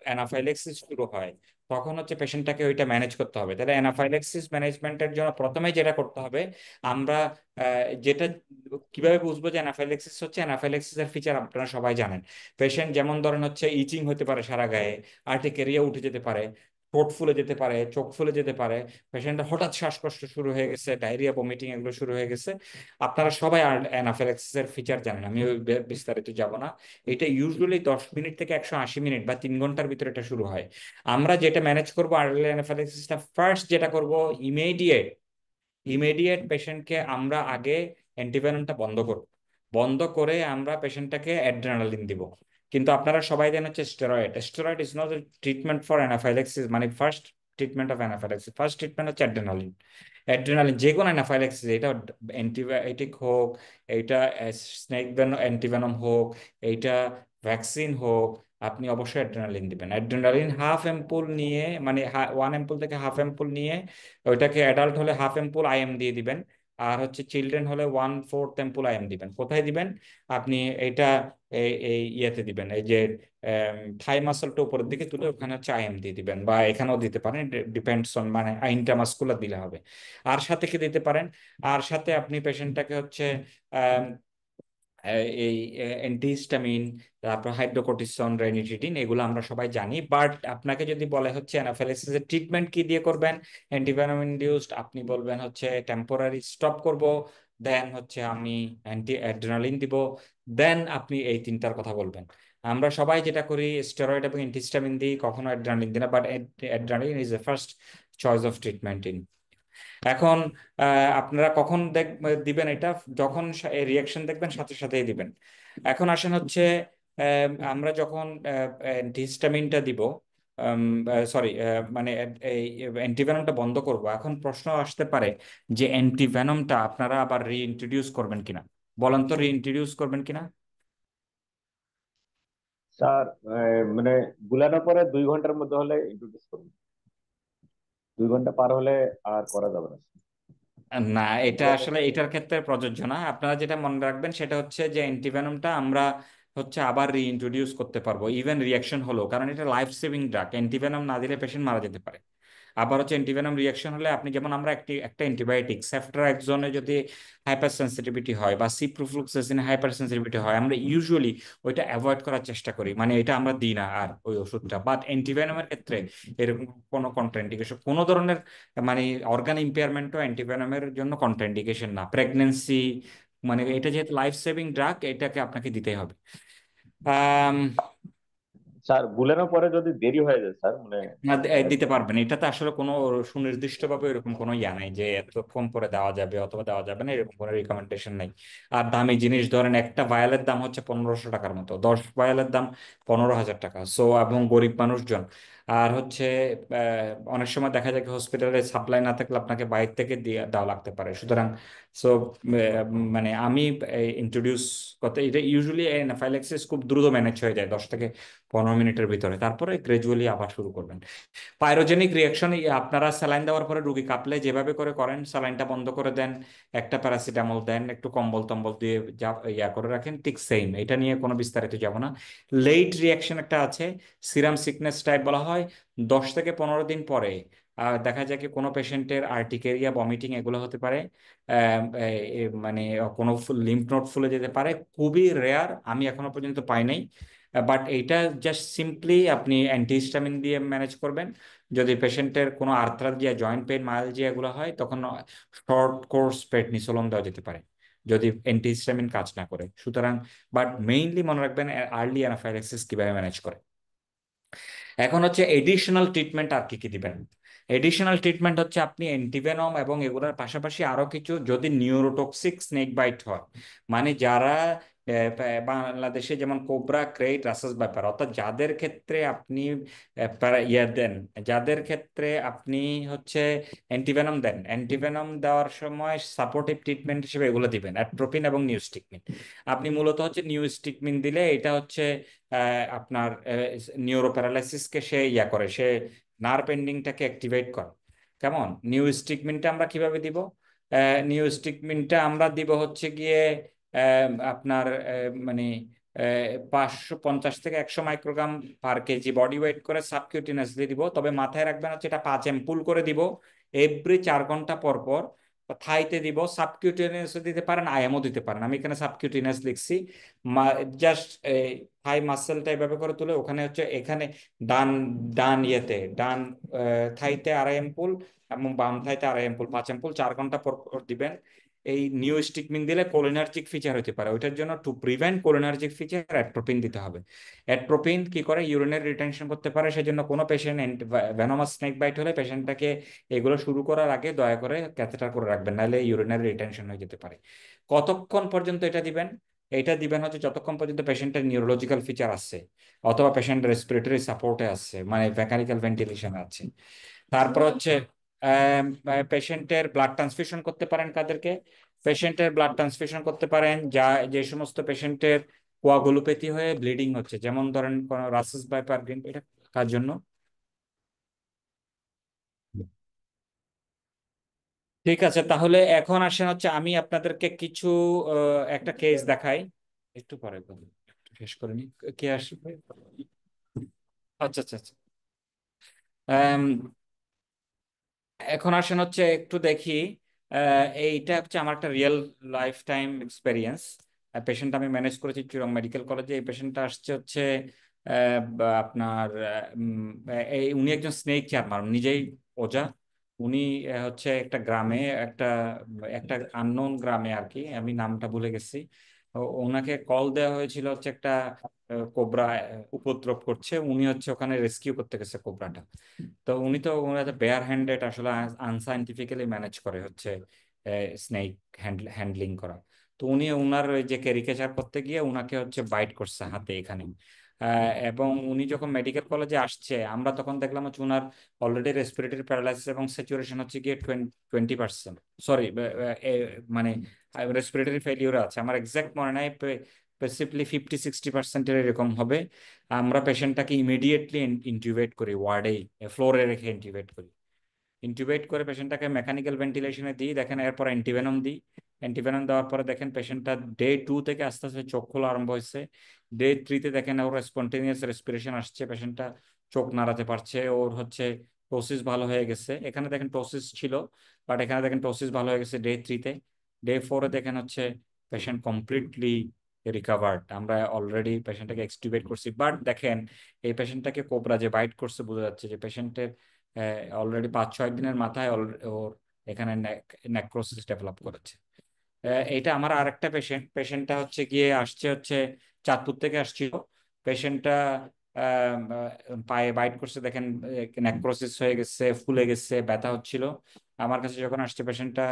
অ্যানাফাইল্যাক্সিস শুরু হয়, তখন হচ্ছে পেশেন্টটাকে ওইটা ম্যানেজ করতে হবে। তাহলে অ্যানাফাইল্যাক্সিস ম্যানেজমেন্টের জন্য প্রথমে যেটা করতে হবে, আমরা যেটা কিভাবে বুঝবো যে অ্যানাফাইল্যাক্সিস হচ্ছে, অ্যানাফাইল্যাক্সিস এর ফিচার আপনারা সবাই জানেন। পেশেন্ট যেমন ধরেন হচ্ছে ইচিং হতে পারে সারা গায়ে, আর্টিকেরিয়া উঠে যেতে পারে, ঠোঁট ফুলে যেতে পারে, চোখ ফুলে যেতে পারে, পেশেন্টের হঠাৎ শ্বাসকষ্ট শুরু হয়ে গেছে, ডায়রিয়া, ভমিটিং এগুলো শুরু হয়ে গেছে। আপনারা সবাই অ্যানাফিলাক্সিস এর ফিচার জানেন, আমি ওই বিস্তারিত যাব না। এটা ইউজুয়ালি 10 মিনিট থেকে 180 মিনিট বা 3 ঘন্টার ভিতরে এটা শুরু হয়। আমরা যেটা ম্যানেজ করবো আর্লি অ্যানাফিলাক্সিসটা, ফার্স্ট যেটা করব, ইমিডিয়েট ইমিডিয়েট পেশেন্টকে আমরা আগে অ্যান্টিভেনমটা বন্ধ করব। বন্ধ করে আমরা পেশেন্টটাকে অ্যাড্রেনালিন দিব। কিন্তু আপনারা সবাই জানেন হচ্ছে steroid. Steroid is not treatment for anaphylaxis, মানে first treatment of anaphylaxis. First treatment হচ্ছে অ্যাড্রেনালিন। অ্যাড্রেনালিন যে কোনো অ্যানাফাইলাক্সিস, এটা অ্যান্টিবায়োটিক হোক, এইটা স্নেক অ্যান্টিভেনম হোক, এইটা ভ্যাকসিন হোক, আপনি অবশ্যই অ্যাড্রেনালিন দিবেন। অ্যাড্রেনালিন হাফ এম্পুল নিয়ে, মানে 1 এম্পুল থেকে হাফ এম্পুল নিয়ে, ওইটাকে অ্যাডাল্ট হলে হাফ এম্পুল আইএম দিয়ে দিবেন। আর হচ্ছে চিলড্রেন হলে 1/4 এম্পুল আইএম দিবেন। কোথায় দিবেন আপনি? এটা এই এই ইয়েতে দিবেন, এই যে থাই মাসলটা উপরের দিকে তুলে ওখানে হচ্ছে আইএম দিয়ে দিবেন, বা এখানেও দিতে পারেন, ডিপেন্ডস অন, মানে ইন্ট্রামাসকুলার দিলে হবে। আর সাথে কি দিতে পারেন? আর সাথে আপনি পেশেন্টটাকে হচ্ছে এই অ্যান্টিহিস্টামিন, তারপর হাইড্রোকর্টিসন, রেনিটিডিন, এগুলো আমরা সবাই জানি। বাট আপনাকে যদি বলে হচ্ছে অ্যানাফিলাক্সিসের ট্রিটমেন্ট কি দিয়ে করবেন, অ্যান্টিভেনম ইনডিউসড, আপনি বলবেন হচ্ছে টেম্পোরারি স্টপ করব, দেন হচ্ছে আমি অ্যান্টি অ্যাড্রেনালিন দিব, দেন আপনি এই তিনটার কথা বলবেন। আমরা সবাই যেটা করি, স্টেরয়েড এবং অ্যান্টিহিস্টামিন দিই, কখনো অ্যাড্রেনালিন দিই না। But adrenaline is the first choice of treatment in. এখন আপনারা কখন দিবেন এটা? যখন রিয়াকশন দেখবেন সাথে সাথেই দিবেন। এখন আসেন হচ্ছে আমরা যখন অ্যান্টিহিস্টামিনটা দিব, সরি, মানে এই অ্যান্টিভেনমটা বন্ধ করব, এখন প্রশ্ন আসতে পারে যে অ্যান্টিভেনমটা আপনারা আবার রিইন্ট্রোডিউস করবেন কিনা। বলেন তো, রিইন্ট্রোডিউস করবেন কিনা? স্যার, মানে বুলানোর পরে 2 ঘন্টার মধ্যে হলে ইন্ট্রোডিউস করুন। 2 ঘন্টা পার হলে আর করা যাবে না। না, এটা বুলানো আসলে পরে এটার ক্ষেত্রে প্রযোজ্য না। আপনারা যেটা মনে রাখবেন সেটা হচ্ছে যে অ্যান্টিভেনমটা আমরা হচ্ছে আবার রিইন্ট্রোডিউস করতে পারবো ইভেন রিয়াকশন হলো, কারণ এটা লাইফ সেভিং ড্রাগ। অ্যান্টিভেনম না দিলে পেশেন্ট মারা যেতে পারে। আবার হচ্ছে অ্যান্টিভেনম রিয়াকশন হলে, আপনি যেমন, আমরা একটা অ্যান্টিবায়োটিক সেফট্রাক্সনে যদি হাইপার সেন্সিটিভিটি হয় বা সিপ্রোফ্লুক্সাসিনে হাইপার সেন্সিটিভিটি হয়, আমরা ইউজুয়ালি ওইটা অ্যাভয়েড করার চেষ্টা করি, মানে এটা আমরা দিই না আর ওই ওষুধটা। বাট অ্যান্টিভেনমের ক্ষেত্রে এরকম কোনো কন্ট্রাইন্ডিকেশন, কোনো ধরনের মানে অর্গান ইম্পেয়ারমেন্টও অ্যান্টিভেনমের জন্য কন্ট্রাইন্ডিকেশন না। প্রেগনেন্সি, মানে এটা যেহেতু লাইফ সেভিং ড্রাগ, এটাকে আপনাকে দিতেই হবে। স্যার, বুলানোর পরে যদি দেরি হয়ে যায় স্যার, মানে না, দিতে পারবেন। এটাতে আসলে কোনো সুনির্দিষ্ট ভাবে এরকম কোনো ইয়া নাই যে এতক্ষণ পরে দেওয়া যাবে অথবা দেওয়া যাবে না, এরকম কোনো রিকমেন্ডেশন নাই। আর দামি জিনিস ধরেন, একটা ভায়ালের দাম হচ্ছে 1500 টাকার মতো, 10 ভায়ালের দাম 15,000 টাকা। সো এবং গরিব মানুষজন, আর হচ্ছে অনেক সময় দেখা যায় হসপিটালে সাপ্লাই না থাকলে আপনাকে বাইরে থেকে দিয়ে দেওয়া লাগতে পারে। সুতরাং সো মানে আমি ইন্ট্রোডিউস করতে, এটা ইউজুয়ালি অ্যানাফাইল্যাক্সিস খুব দ্রুত ম্যানেজ হয়ে যায় 10 থেকে 15 মিনিটের ভিতরে। তারপরে গ্রাজুয়ালি আবার শুরু করবেন। পাইরোজেনিক রিয়াকশন, আপনারা স্যালাইন দেওয়ার পরে রুগী কাঁপলে যেভাবে করে করেন, স্যালাইনটা বন্ধ করে দেন, একটা প্যারাসিটামল দেন, একটু কম্বল টম্বল দিয়ে যা ইয়া করে রাখেন, ঠিক সেম। এটা নিয়ে কোনো বিস্তারিত যাব না। লেট রিয়াকশন একটা আছে, সিরাম সিকনেস টাইপ বলা হয়। 10 থেকে 15 দিন পরে দেখা যায় কি কোনো পেশেন্টের আর্টিকেরিয়া, ভমিটিং এগুলো হতে পারে। মানে কোনো লিম্ফ নোড ফুলে যেতে পারে, খুবই রেয়ার, আমি এখনো পর্যন্ত পাই নাই। বাট এইটা জাস্ট সিম্পলি আপনি অ্যান্টিহিস্টামিন দিয়ে ম্যানেজ করবেন। যদি পেশেন্টের কোনো আর্থ্রালজিয়া, জয়েন্ট পেইন, মায়ালজিয়া এগুলো হয়, তখন শর্ট কোর্স প্রেডনিসোলন দেওয়া যেতে পারে যদি অ্যান্টিহিস্টামিন কাজ না করে। সুতরাং বাট মেইনলি মনে রাখবেন আর্লি অ্যানাফাইলাক্সিস কিভাবে ম্যানেজ করে। এখন হচ্ছে এডিশনাল ট্রিটমেন্ট আর কি কি দিবেন। এডিশনাল ট্রিটমেন্ট হচ্ছে আপনি অ্যান্টিভেনম এবং এগুলোর পাশাপাশি আরো কিছু, যদি নিউরোটক্সিক স্নেক বাইট হয়, মানে যারা বাংলাদেশে যেমন কোবরা, ক্রেইট, রাসাস ব্যাপার, অর্থাৎ যাদের ক্ষেত্রে আপনি ইয়ে দেন, যাদের ক্ষেত্রে আপনি হচ্ছে অ্যান্টিভেনম দেন, অ্যান্টিভেনম দেওয়ার সময় সাপোর্টিভ ট্রিটমেন্ট হিসেবে এগুলো দিবেন, অ্যাট্রোপিন এবং নিউস্টিকমিন। আপনি মূলত হচ্ছে নিউস্টিকমিন দিলে এটা হচ্ছে আপনার নিউরো প্যারালাইসিসকে সে ইয়া করে, সে নার্ভ এন্ডিংটাকে অ্যাক্টিভেট করে। কেমন? নিউ স্টিকমিনটা আমরা কিভাবে দিব? নিউ স্টিকমিনটা আমরা দিব হচ্ছে গিয়ে আপনার মানে 550 থেকে 100 microgram per KG body weight করে সাবকিউটিনাসলি দিব। তবে মাথায় রাখবেন হচ্ছে এটা 5 এম্পুল করে দিব এভরি 4 ঘন্টা পর পর। থাইতে দিব, সাবকিউটেনিয়াস দিতে পারেন, আইএমও দিতে পারেন। আমি এখানে সাবকিউটেনিয়াস লিখছি। জাস্ট থাই মাসেলটা এভাবে করে তুলে ওখানে হচ্ছে এখানে ডান ডান ডান থাইতে 2.5 এম্পুল এবং বাম থাইতে 2.5 এম্পুল, 5 এম্পুল 4 ঘন্টা পর পর দিবেন। এই নিওস্টিকমিন দিলে কোলিনার্জিক ফিচার হতে পারে, ওইটার জন্য to prevent cholinergic feature atropine দিতে হবে। অ্যাট্রোপিন কি করে, ইউরিনের রিটেনশন করতে পারে, সেজন্য কোনো পেশেন্ট ভেনোমাস স্নেক বাইট হলে পেশেন্টটাকে এগুলো শুরু করার আগে দয়া করে ক্যাথেটার করে রাখবেন, নাহলে ইউরিনারি রিটেনশন হয়ে যেতে পারে। কতক্ষণ পর্যন্ত এটা দিবেন? এটা দিবেন হচ্ছে যতক্ষণ পর্যন্ত পেশেন্টের নিউরোলজিক্যাল ফিচার আসছে অথবা পেশেন্ট রেসপিরেটরি সাপোর্টে আসছে, মানে মেকানিক্যাল ভেন্টিলেশন আছে। তারপর হচ্ছে পেশেন্টের ব্লাড ট্রান্সফিউশন করতে পারেন। কাদেরকে? পেশেন্টের ব্লাড ট্রান্সফিউশন করতে পারেন যে সমস্ত পেশেন্টের কোয়াগুলোপ্যাথি হয়ে ব্লিডিং হচ্ছে, যেমন ধরেন কোন রাসেস বাই পারগ্রিন, এটা কার জন্য? ঠিক আছে, তাহলে এখন আসেন হচ্ছে আমি আপনাদেরকে কিছু একটা কেস দেখাই। একটু পরে বলুন, একটু শেষ করে নি। কে আসবে? আচ্ছা আচ্ছা আচ্ছা। আম, এখন আসেন হচ্ছে একটু দেখি। এইটা হচ্ছে আমার একটা real life time experience. Patient আমি ম্যানেজ করেছি চিরং মেডিকেল কলেজে। এই পেশেন্টটা আসছে হচ্ছে আপনার উনি একজন স্নেক চার্মার, নিজেই ওজা। উনি হচ্ছে একটা গ্রামে, একটা একটা আননোন গ্রামে আর কি, আমি নামটা ভুলে গেছি। ওনাকে কল দেওয়া হয়েছিল হচ্ছে একটা কোবরা উপদ্রব করছে, উনি হচ্ছে ওখানে রেস্কিউ করতে গেছে কোবরাটা। তো উনি তো ওনারা বেয়ার হ্যান্ডেড আসলে আনসাইন্টিফিক্যালি ম্যানেজ করে হচ্ছে স্নেক হ্যান্ডলিং করা। তো উনি ওনার ওই যে ক্যারিকেচার করতে গিয়ে উনাকে হচ্ছে বাইট করছে হাতে এখানে। এবং উনি যখন মেডিকেল কলেজে আসছে আমরা তখন দেখলাম হচ্ছে উনার অলরেডি রেসপিরেটরি প্যারালাইসিস এবং স্যাচুরেশন হচ্ছে গিয়ে 20%, সরি মানে রেসপিরেটরি ফেলিওর আছে, আমার এক্সাক্ট মনে নাই, পসিবলি 50-60%-এর এরকম হবে। আমরা পেশেন্টটাকে ইমিডিয়েটলি ইন্টিউবেট করি, ওয়ার্ডেই ফ্লোরে রেখে ইন্টিউবেট করি। ইন্টিউবেট করে পেশেন্টটাকে মেকানিক্যাল ভেন্টিলেশনে দিই, দেখেন এরপর অ্যান্টিভেনম দিই। অ্যান্টিভেনম দেওয়ার পরে দেখেন পেশেন্টটা ডে 2 থেকে আস্তে আস্তে চোখ খোলা আরম্ভ হয়েছে। ডে 3-তে দেখেন ওর স্পন্টেনিয়াস রেসপিরেশন আসছে, পেশেন্টটা চোখ নাড়াতে পারছে, ওর হচ্ছে টোসিস ভালো হয়ে গেছে। এখানে দেখেন টোসিস ছিল, বাট এখানে দেখেন টোসিস ভালো হয়ে গেছে ডে 3-তে। ডে 4-এ দেখেন হচ্ছে পেশেন্ট কমপ্লিটলি রিকাভার্ড। আমরা অলরেডি পেশেন্টটাকে এক্সটিউবেট করছি, বাট দেখেন এই পেশেন্টটাকে কোবরা যে বাইট করছে বোঝা যাচ্ছে যে পেশেন্টের অলরেডি 5-6 দিনের মাথায় ওর এখানে নেক্রোসিস ডেভেলপ করেছে। এইটা আমার আরেকটা পেশেন্টটা হচ্ছে গিয়ে আসছে হচ্ছে চাঁদপুর থেকে আসছিল। পেশেন্টটা পায়ে বাইট করছে, দেখেন নেক্রোসিস হয়ে গেছে, ফুলে গেছে, ব্যথা হচ্ছিল। আমার কাছে যখন আসছে পেশেন্টটা,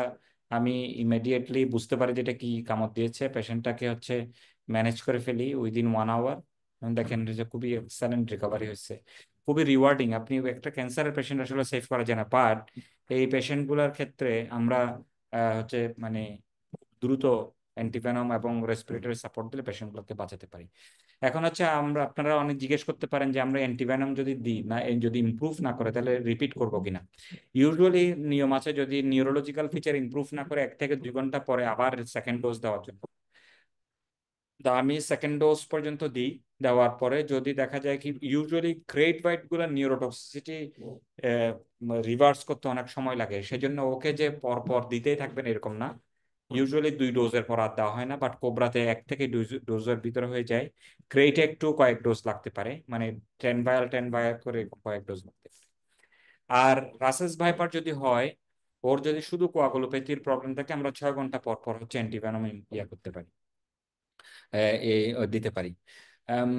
আমি ইমিডিয়েটলি বুঝতে পারি যে এটা কি কামড় দিয়েছে। পেশেন্টটাকে হচ্ছে ম্যানেজ করে ফেলি উইদিন 1 আওয়ার। দেখেন যে খুবই এক্সেলেন্ট রিকভারি হয়েছে, খুবই রিওয়ার্ডিং। আপনি একটা ক্যান্সারের পেশেন্ট আসলে সেভ করা যায় না, বাট এই পেশেন্ট গুলার ক্ষেত্রে আমরা হচ্ছে মানে দ্রুত অ্যান্টিভেনম এবং রেসপিরেটরি সাপোর্ট দিলে পেশেন্টগুলোকে বাঁচাতে পারি। এখন হচ্ছে আপনারা অনেক জিজ্ঞেস করতে পারেন যে আমরা অ্যান্টিভেনম যদি দিই না, যদি ইমপ্রুভ না করে তাহলে রিপিট করবো কিনা। ইউজুয়ালি নিয়ম আছে যদি নিউরোলজিক্যাল ফিচার ইমপ্রুভ না করে 1 থেকে 2 ঘন্টা পরে আবার সেকেন্ড ডোজ দেওয়ার জন্য। তা আমি সেকেন্ড ডোজ পর্যন্ত দিই। দেওয়ার পরে যদি দেখা যায় কি, ইউজুয়ালি গ্রেট বাইট গুলো নিউরোটক্সিসিটি রিভার্স করতে অনেক সময় লাগে, সেজন্য ওকে যে পর পর দিতেই থাকবেন এরকম না। ইউজুয়ালি 2 ডোজের পর আর দেওয়া হয় না, বাট কোবরাতে 1 থেকে 2 ডোজের ভিতরে হয়ে যায়। ক্রেটে একটু কয়েক ডোজ লাগতে পারে, মানে 10 ভায়াল করে কয়েক ডোজ লাগতে পারে। আর রাসেস ভাইপার যদি হয়, ওর যদি শুধু কোয়াগুলোপ্যাথির প্রবলেম থাকে, আমরা 6 ঘন্টা পর পর হচ্ছে অ্যান্টিভেনম করতে পারি, দিতে পারি। আম,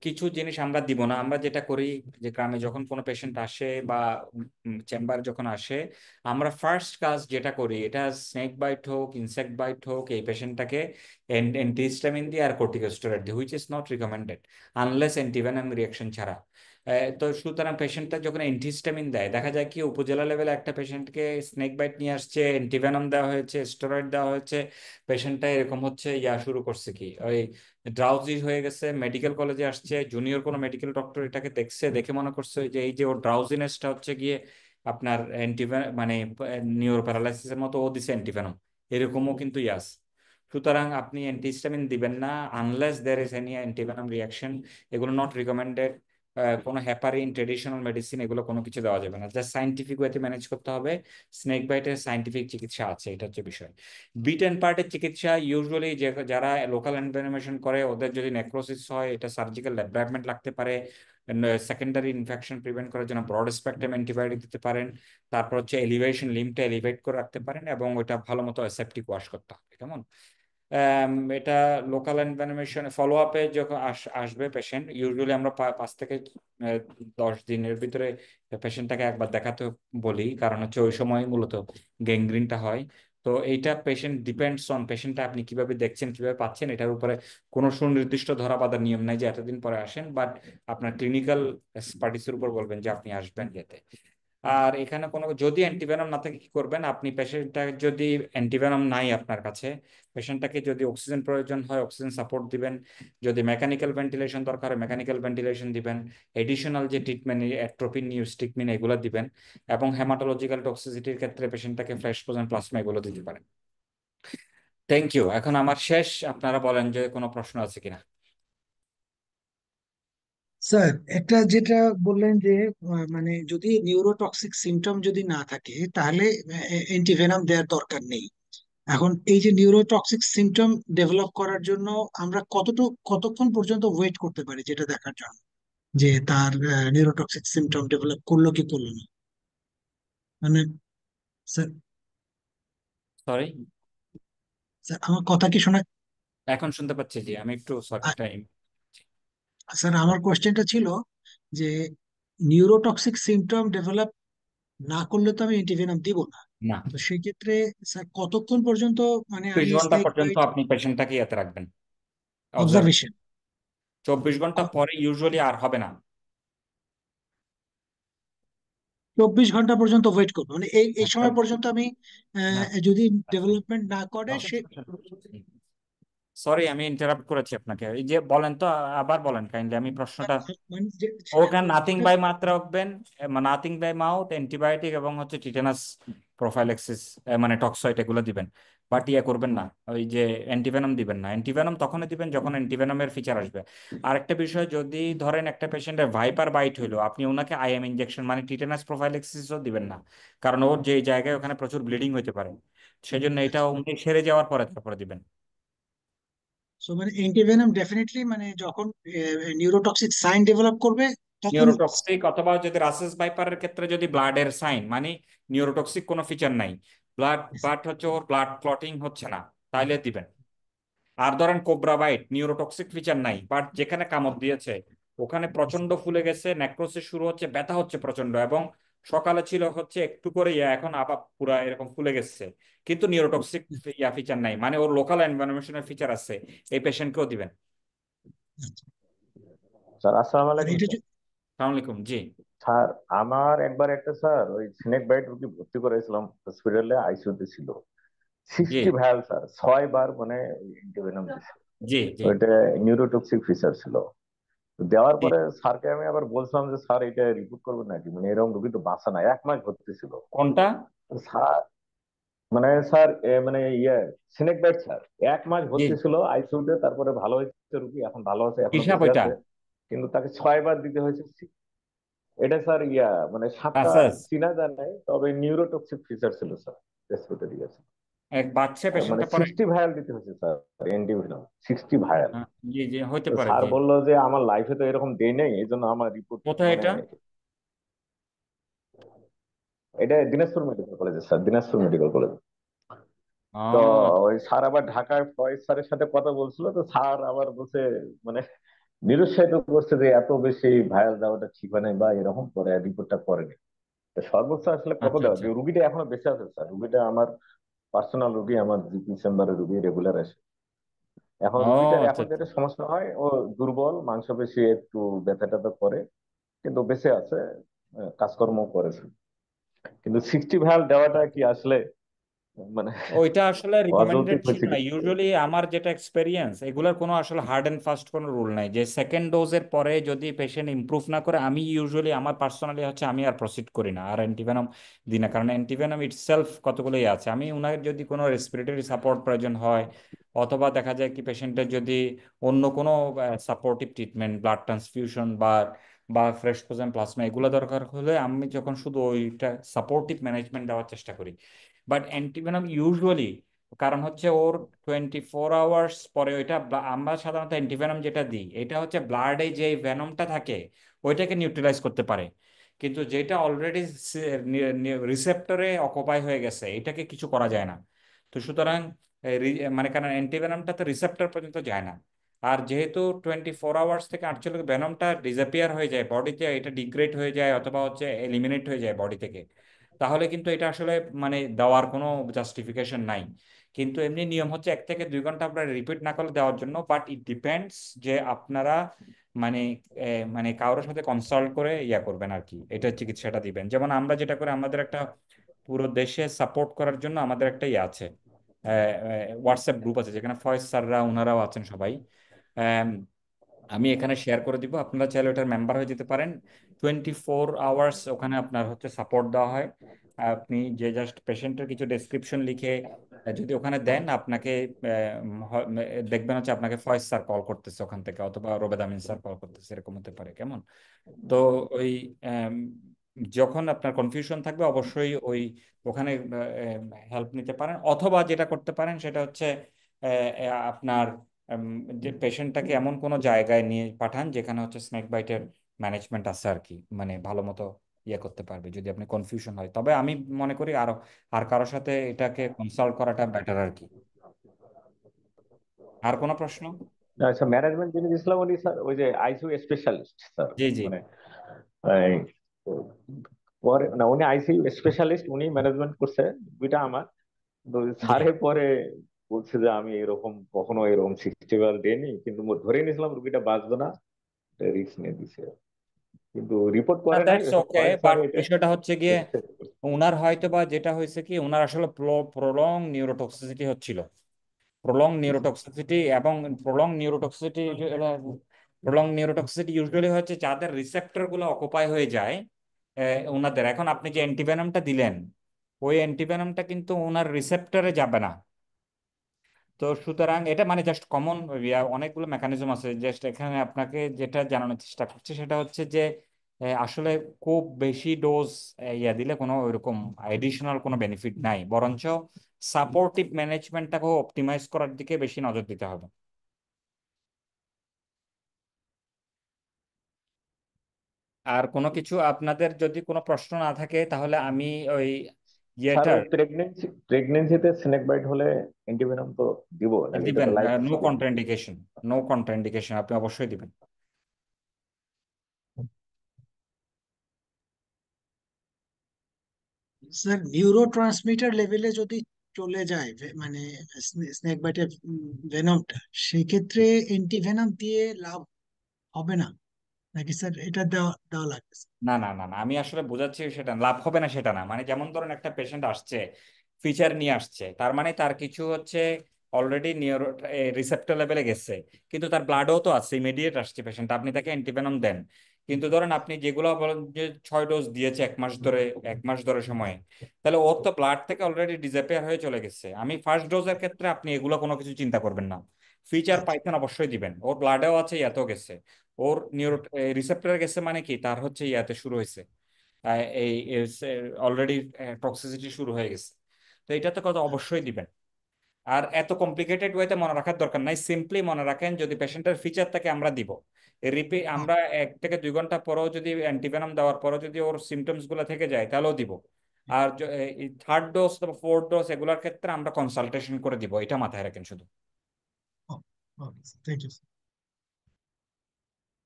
কিছু জিনিস আমরা দিব না। আমরা যেটা করি যে গ্রামে যখন কোনো পেশেন্ট আসে বা চেম্বার যখন আসে, আমরা ফার্স্ট কাজ যেটা করি, এটা স্নেক বাইট হোক ইনসেক্ট বাইট হোক, এই পেশেন্টটাকে অ্যান্টিহিস্টামিন দিয়ে আর কর্টিকোস্টেরয়েড দিই, which is not recommended unless antivenom reaction ছাড়া। তো সুতরাং পেশেন্টটা যখন অ্যান্টিহিস্টামিন দেয়, দেখা যায় কি উপজেলা লেভেলে একটা পেশেন্টকে স্নেক বাইট নিয়ে আসছে, অ্যান্টিভেনম দেওয়া হয়েছে, স্টেরয়েড দেওয়া হয়েছে, পেশেন্টটা এরকম হচ্ছে শুরু করছে কি ওই ড্রাউজি হয়ে গেছে। মেডিকেল কলেজে আসছে, জুনিয়র কোনো মেডিকেল ডক্টর এটাকে দেখছে, দেখে মনে করছে যে এই যে ওর ড্রাউজিনেসটা হচ্ছে গিয়ে আপনার মানে নিউরো প্যারালাইসিসের মতো, ও দিছে অ্যান্টিভেনম, এরকমও কিন্তু ইয়াস। সুতরাং আপনি অ্যান্টিহিস্টামিন দিবেন না unless there is any antivenom reaction, এগুলো নট রিকমেন্ডেড। কোনো হেপারিন ট্রেডিশনাল মেডিসিন এগুলো কোনো কিছু দেওয়া যাবে না, জাস্ট সাইন্টিফিক ওয়েতে ম্যানেজ করতে হবে। স্নেক বাইটের সাইন্টিফিক চিকিৎসা আছে, এটা হচ্ছে বিষয়। বিট অ্যান্ড পার্টের চিকিৎসা ইউজুয়ালি যে যারা লোকাল এনভেনমেশন করে ওদের যদি নেক্রোসিস হয় এটা সার্জিক্যাল ডেভেলপমেন্ট লাগতে পারে। সেকেন্ডারি ইনফেকশন প্রিভেন্ট করার জন্য ব্রড স্পেকট্রাম অ্যান্টিবায়োটিক দিতে পারেন। তারপর হচ্ছে এলিভেশন, লিম্বটা এলিভেট করে রাখতে পারেন এবং ওটা ভালো মতো অ্যাসেপ্টিক ওয়াশ করতে হবে, কেমন। এটা লোকাল এনভায়রনমেন্ট ফলো আপে যখন আসবে পেশেন্ট, ইউজুয়ালি আমরা 5 থেকে 10 দিনের ভিতরে পেশেন্টটাকে একবার দেখাতে বলি, কারণ হচ্ছে ওই সময় মূলত গ্যাংগ্রিনটা হয়। তো এইটা পেশেন্ট ডিপেন্ডস অন পেশেন্টটা আপনি কিভাবে দেখছেন, কিভাবে পাচ্ছেন, এটার উপরে কোনো সুনির্দিষ্ট ধরা বাঁধার নিয়ম নাই যে এতদিন পরে আসেন, বাট আপনার ক্লিনিক্যাল এক্সপার্টিসের উপর বলবেন যে আপনি আসবেন যেতে। আর এখানে কোনো যদি অ্যান্টিভেনম না থাকে কি করবেন আপনি, পেশেন্টটা যদি অ্যান্টিভেনম নাই আপনার কাছে, পেশেন্টটাকে যদি অক্সিজেন প্রয়োজন হয় অক্সিজেন সাপোর্ট দিবেন, যদি মেকানিক্যাল ভেন্টিলেশন দরকার হয় মেকানিক্যাল ভেন্টিলেশন দিবেন, এডিশনাল যে ট্রিটমেন্ট অ্যাট্রোপিন নিউস্টিকমিন এগুলো দিবেন, এবং হেমাটোলজিক্যাল টক্সিসিটির ক্ষেত্রে পেশেন্টটাকে ফ্ল্যাশ পোজন প্লাজমা এগুলো দিতে পারেন। Thank you. এখন আমার শেষ, আপনারা বলেন যে কোনো প্রশ্ন আছে কিনা। স্যার, একটা যেটা বললেন যে মানে যদি নিউরোটক্সিক সিমটম যদি না থাকে তাহলে অ্যান্টিভেনাম দেওয়ার দরকার নেই। এখন এই যে নিউরোটক্সিক সিমটম ডেভেলপ করার জন্য আমরা কতক্ষণ পর্যন্ত ওয়েট করতে পারি যেটা দেখার জন্য যে তার নিউরোটক্সিক সিমটম ডেভেলপ করলো কি করলো না, মানে স্যার, সরি, স্যার আমার কথা কি শোনা? এখন শুনতে পাচ্ছি, জি আমি একটু সরি আ- টাইম। স্যার আমার কোয়েশ্চেনটা ছিল যে নিউরোটক্সিক সিমটম ডেভেলপ না করলে তো আমি অ্যান্টিভেনাম দিব না। না, তো সেই ক্ষেত্রে স্যার কতক্ষণ পর্যন্ত মানে 24 আমি ঘন্টা স্নেক পর্যন্ত বাইট আপনি পেশেন্টটাকে ইয়াতে রাখবেন, অবজার্ভ। অবজারভেশন? 24 ঘন্টা পরে ইউজুয়ালি আর হবে না। 24 ঘন্টা পর্যন্ত ওয়েট করবো, মানে এই এই একটা সময় পর্যন্ত আমি না, যদি ডেভেলপমেন্ট না করে সে। সরি আমি ইন্টারাপ্ট করেছি আপনাকে, এই যে বলেন তো, আবার বলেন কাইন্ডলি, আমি প্রশ্নটা। মানে ওখানে নাথিং বাই মাত্রা রাখবেন, নাথিং বাই মাউথ অ্যান্টিবায়োটিক এবং হচ্ছে টিটেনাস প্রোফাইল্যাক্সিস, মানে টক্সয়েড এগুলো দিবেন। বাট ইয়ে করবেন না, ওই যে অ্যান্টিভেনম দিবেন না। অ্যান্টিভেনম তখনই দিবেন যখন অ্যান্টিভেনমের ফিচার আসবে। আরেকটা বিষয়, যদি ধরেন একটা পেশেন্টের ভাইপার বাইট হইলো, আপনি ওনাকে আইএম ইনজেকশন মানে টিটেনাস প্রোফাইল্যাক্সিসও দিবেন না, কারণ ওর যে জায়গায় ওখানে প্রচুর ব্লিডিং হতে পারে, সেজন্য এটা উনি সেরে যাওয়ার পরে তারপরে দিবেন। সো মানে অ্যান্টিভেনম ডেফিনেটলি মানে যখন নিউরোটক্সিক সাইন ডেভেলপ করবে তখন। নিউরোটক্সিক অথবা যদি রাসেস ভাইপারের ক্ষেত্রে যদি ব্লাডের সাইন মানে নিউরোটক্সিক কোনো ফিচার নাই, ব্লাড বাট হচ্ছে ওর ব্লাড ক্লটিং হচ্ছে না, তাইলে দিবেন। আর ধরেন কোবরা বাইট নিউরোটক্সিক ফিচার নাই, বাট যেখানে কামড় দিয়েছে ওখানে প্রচন্ড ফুলে গেছে, নেক্রোসিস শুরু হচ্ছে, ব্যথা হচ্ছে প্রচন্ড, এবং সকালে ছিল হচ্ছে একটু করে এখন আবার পুরা এরকম ফুলে গেছে, কিন্তু নিউরোটক্সিক ফিচার নাই, মানে ওর লোকাল এনভায়রনমেন্টের ফিচার আছে, এই পেশেন্টকেও দিবেন। স্যার আসসালামু আর আলাইকুম এটা স্যার। আসসালামু আলাইকুম, জি। স্যার আমার একবার একটা স্যার ওই স্নেক বাইট রুগী ভর্তি করেছিলাম হসপিটালে, আইসিইউতে ছিল। জি 60 ভায়াল স্যার, 6 বার মানে ইন্টিভেনম দিছে। জি জি ওইটা নিউরোটক্সিক ফিচার ছিল। তো দেওয়ার জি। পরে স্যারকে আমি আবার বলছিলাম যে স্যার এটা রিপোর্ট করবেন নাকি, মানে এরকম রুগী তো বাঁচা না, 1 মাস ভর্তি ছিল। কোনটা? স্যার মানে স্যার মানে স্নেক বাইট স্যার 1 মাস জি, ভর্তি ছিল আইসিইউতে, তারপরে ভালো হয়েছে রুগী, এখন ভালো আছে, এখনো হিসাব বেঁচে ওইটা। আছে। কিন্তু তাকে 6 বার দিতে হয়েছে। এটা স্যার মানে 7টা আসাস চিনা যায় নাই, তবে নিউরোটক্সিক ফিচার ছিল স্যার, রেসপিরেটরি আছে। এক বাচ্চা মানে পেশেন্টটা পরে। 60 ভায়াল দিতে হয়েছে স্যার, এন্টিভেনম 60 ভায়াল। জি জি, হইতে তো পারে, স্যার জি। বললো যে আমার লাইফে তো এরকম দেই নাই, এই জন্য আমার রিপোর্ট কোথায় মানে এটা? এটা দিনাজপুর মেডিকেল কলেজে স্যার, দিনাজপুর মেডিকেল কলেজ। তো ও ওই স্যার আবার ঢাকায় ফয়েজ স্যারের সাথে কথা বলছিল, তো স্যার আবার বলছে মানে নিরুৎসাহিত করছে যে এত বেশি ভায়াল দেওয়াটা ঠিক হয় নাই বা এরকম, করে রিপোর্টটা করেনি। তো সর্বোচ্চ আসলে কত আচ্ছা দেওয়া, আচ্ছা। যে রুগীটা এখনো বেঁচে আছে স্যার, রুগীটা আমার পার্সোনাল রুগী, আমার জিপি চেম্বারের রুগী, রেগুলার আসে। এখন ও রুগীটার আচ্ছা এখন আচ্ছা। যেটা সমস্যা হয়, ও দুর্বল, মাংসপেশি একটু ব্যথা ট্যাথা করে, কিন্তু বেঁচে আছে, কাজকর্ম করেছে। কিন্তু 60 ভায়াল দেওয়াটা কি আসলে মানে ওইটা আসলে রিকমেন্ডেড অযৌক্তিক ছিল হয়েছে না, কি? ইউজুয়ালি আমার যেটা এক্সপেরিয়েন্স, এগুলোর কোনো আসলে হার্ড এন্ড ফাস্ট কোনো রুল নাই যে সেকেন্ড ডোজের পরে যদি পেশেন্ট ইমপ্রুভ না করে, আমি ইউজুয়ালি আমার পার্সোনালি হচ্ছে আমি আর প্রসিড করি না আর অ্যান্টিভেনম দিই না, কারণ অ্যান্টিভেনম ইটসেলফ কতগুলোই আছে। আমি ওনার যদি কোনো রেসপিরেটরি সাপোর্ট প্রয়োজন হয়, অথবা দেখা যায় কি পেশেন্টের যদি অন্য কোনো সাপোর্টিভ ট্রিটমেন্ট ব্লাড ট্রান্সফিউশন বা বা ফ্রেশ ফ্রোজেন প্লাজমা, এগুলো দরকার হলে আমি যখন শুধু ওইটা সাপোর্টিভ ম্যানেজমেন্ট দেওয়ার চেষ্টা করি। বাট অ্যান্টিভেনম ইউজুয়ালি, কারণ হচ্ছে ওর 24 আওয়ার্স পরে ওইটা আমরা সাধারণত অ্যান্টিভেনম যেটা দিই এটা হচ্ছে ব্লাডে যে ভেনমটা থাকে ওইটাকে নিউট্রালাইজ করতে পারে, কিন্তু যেটা অলরেডি রিসেপ্টরে অকুপাই হয়ে গেছে এটাকে কিছু করা যায় না। তো সুতরাং মানে কারণ অ্যান্টিভেনমটা তো রিসেপ্টর পর্যন্ত যায় না। আর যেহেতু 24 আওয়ার্স থেকে 48 ভেনমটা ডিসঅ্যাপিয়ার হয়ে যায় বডিতে, এটা ডিগ্রেড হয়ে যায় অথবা হচ্ছে এলিমিনেট হয়ে যায় বডি থেকে, তাহলে কিন্তু এটা আসলে মানে দেওয়ার কোনো জাস্টিফিকেশন নাই। কিন্তু এমনি নিয়ম হচ্ছে 1 থেকে 2 ঘন্টা আপনারা রিপিট না করলে দেওয়ার জন্য, বাট ইট ডিপেন্ডস যে আপনারা মানে মানে কারোর সাথে কনসাল্ট করে ইয়া করবেন আর কি, এটা চিকিৎসাটা দিবেন। যেমন আমরা যেটা করে, আমাদের একটা পুরো দেশে সাপোর্ট করার জন্য আমাদের একটা ইয়ে আছে, হোয়াটসঅ্যাপ গ্রুপ আছে যেখানে ফয়েজ স্যাররা ওনারাও আছেন সবাই। আম, আমি এখানে শেয়ার করে দিব, আপনারা চাইলে ওটার মেম্বার হয়ে যেতে পারেন। 24 আওয়ার্স ওখানে আপনার হচ্ছে সাপোর্ট দেওয়া হয়। আপনি যে জাস্ট পেশেন্টের কিছু ডেসক্রিপশন লিখে যদি ওখানে দেন, আপনাকে দেখবেন হচ্ছে আপনাকে ফয়েজ স্যার কল করতেছে ওখান থেকে, অথবা রোবেদ আমিন স্যার কল করতেছে, এরকম হতে পারে। কেমন? তো ওই আম, যখন আপনার কনফিউশন থাকবে অবশ্যই ওই ওখানে হেল্প নিতে পারেন, অথবা যেটা করতে পারেন সেটা হচ্ছে আপনার উম, যে পেশেন্টটাকে এমন কোনো জায়গায় নিয়ে পাঠান যেখানে হচ্ছে স্নেক বাইটের ম্যানেজমেন্ট আছে আর কি, মানে ভালো মতো ইয়ে করতে পারবে যদি আপনি কনফিউশন হয়। তবে আমি মনে করি আরো আর কারোর সাথে এটাকে কনসাল্ট করাটা বেটার আর কি। আর কোনো প্রশ্ন? আচ্ছা, ম্যানেজমেন্ট যিনি দিয়েছিলাম উনি স্যার ওই যে আইসিইউ স্পেশালিস্ট স্যার, জি জি। মানে এই, পরে না উনি আইসিইউ স্পেশালিস্ট, উনি ম্যানেজমেন্ট করছে দুইটা আমার। তো জি। স্যারে পরে বলছে যে আমি এরকম কখনো এরকম 60 বার দেয়নি, কিন্তু ধরে নিয়েছিলাম রুগীটা বাঁচবে না, রিস্ক নিয়ে দিছে, কিন্তু রিপোর্ট করে নাই, দ্যাটস ওটা ওকে, পরে স্যার বাট এটা বিষয়টা হচ্ছে গিয়ে রেজিস্টার করছে। ওনার হয়তো বা যেটা হয়েছে কি, ওনার আসলে প্রলং নিউরোটক্সিসিটি হচ্ছিল। প্রলং নিউরোটক্সিসিটি এবং prolong neurotoxicity prolong neurotoxicity usually হচ্ছে যাদের রিসেপ্টর গুলো অকুপাই হয়ে যায় ওনাদের। এখন আপনি যে অ্যান্টিভেনমটা দিলেন ওই অ্যান্টিভেনমটা কিন্তু ওনার রিসেপ্টরে যাবে না। তো সুতরাং এটা মানে জাস্ট কমন, অনেকগুলো মেকানিজম আছে। জাস্ট এখানে আপনাকে যেটা জানানোর চেষ্টা করছে সেটা হচ্ছে যে আসলে খুব বেশি ডোজ ইয়া দিলে কোনো ওইরকম এডিশনাল কোনো বেনিফিট নাই, বরঞ্চ সাপোর্টিভ ম্যানেজমেন্টটাকে অপটিমাইজ করার দিকে বেশি নজর দিতে হবে। আর কোনো কিছু আপনাদের যদি কোনো প্রশ্ন না থাকে তাহলে আমি ওই স্যার ইয়েটার ওই প্রেগনেন্সিতে স্নেক বাইট হলে অ্যান্টিভেনম তো দিব নাকি, এটা দিবেন। তো life no scheme? Contraindication, no contraindication, আপনি অবশ্যই দিবেন। স্যার নিউরো ট্রান্সমিটার লেভেলে যদি চলে যায় মানে স্নেক বাইটের ভেনমটা, সেক্ষেত্রে অ্যান্টিভেনম দিয়ে লাভ হবে না নাকি স্যার? এটা দেওয়া দেওয়া লাগবে স্যার? না না না না, আমি আসলে বোঝাচ্ছি সেটা লাভ হবে না সেটা না, মানে যেমন ধরুন একটা পেশেন্ট আসছে, ফিচার নিয়ে আসছে, তার মানে তার কিছু হচ্ছে অলরেডি নিউরো রিসেপ্টর লেভেলে গেছে, কিন্তু তার ব্লাডও তো আছে, ইমিডিয়েট আসছে পেশেন্ট, আপনি তাকে অ্যান্টিভেনম দেন। কিন্তু ধরেন আপনি যেগুলো বলেন যে 6 ডোজ দিয়েছে 1 মাস ধরে, 1 মাস ধরে সময়ে, তাহলে ওর তো ব্লাড থেকে অলরেডি ডিসঅ্যাপিয়ার হয়ে চলে গেছে। আমি ফার্স্ট ডোজের ক্ষেত্রে আপনি এগুলো কোনো কিছু চিন্তা করবেন না, ফিচার আচ্ছা। পাইছেন অবশ্যই দিবেন, ওর ব্লাডেও আছে ইয়াতেও গেছে, ওর নিউরো রিসেপ্টরে গেছে মানে কি তার হচ্ছে ইয়াতে শুরু হয়েছে, এই অলরেডি টক্সিসিটি শুরু হয়ে গেছে। তো এটা তো কথা অবশ্যই দিবেন। আর এত কমপ্লিকেটেড ওয়েতে মনে রাখার দরকার নাই, সিম্পলি মনে রাখেন যদি পেশেন্টের ফিচার থাকে আমরা দিব। রিপিট আমরা 1 থেকে 2 ঘন্টা পরেও যদি অ্যান্টিভেনম দেওয়ার পরেও যদি ওর সিমটমস গুলো থেকে যায় তাহলেও দিব। আর থার্ড ডোজ অথবা ফোর্থ ডোজ এগুলোর ক্ষেত্রে আমরা কনসালটেশন করে দিব, এটা মাথায় রাখেন শুধু। ওকে, থ্যাংক ইউ।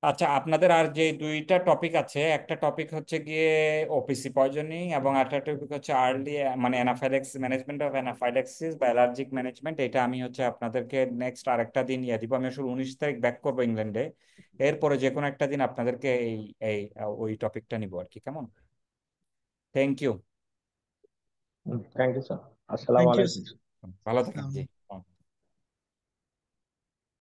আচ্ছা, আপনাদের আর যে 2টা টপিক আছে, একটা টপিক হচ্ছে গিয়ে ওপিসি পয়জনিং, এবং একটা টপিক হচ্ছে আর্লি মানে অ্যানাফাইলাক্সিস, ম্যানেজমেন্ট অফ অ্যানাফাইলাক্সিস বা অ্যালার্জিক ম্যানেজমেন্ট। এটা আমি হচ্ছে আপনাদেরকে নেক্সট আরেকটা দিন ইয়ে দিব। আমি আসলে 19 তারিখ ব্যাক করবো ইংল্যান্ডে, এরপরে যে কোনো একটা দিন আপনাদেরকে এই এই ওই টপিকটা নিবো আর কি। কেমন? Thank you. Thank you sir, আসসালামু থ্যাংক ইউ আলাইকুম। স্যার। ভালো থাকেন জি।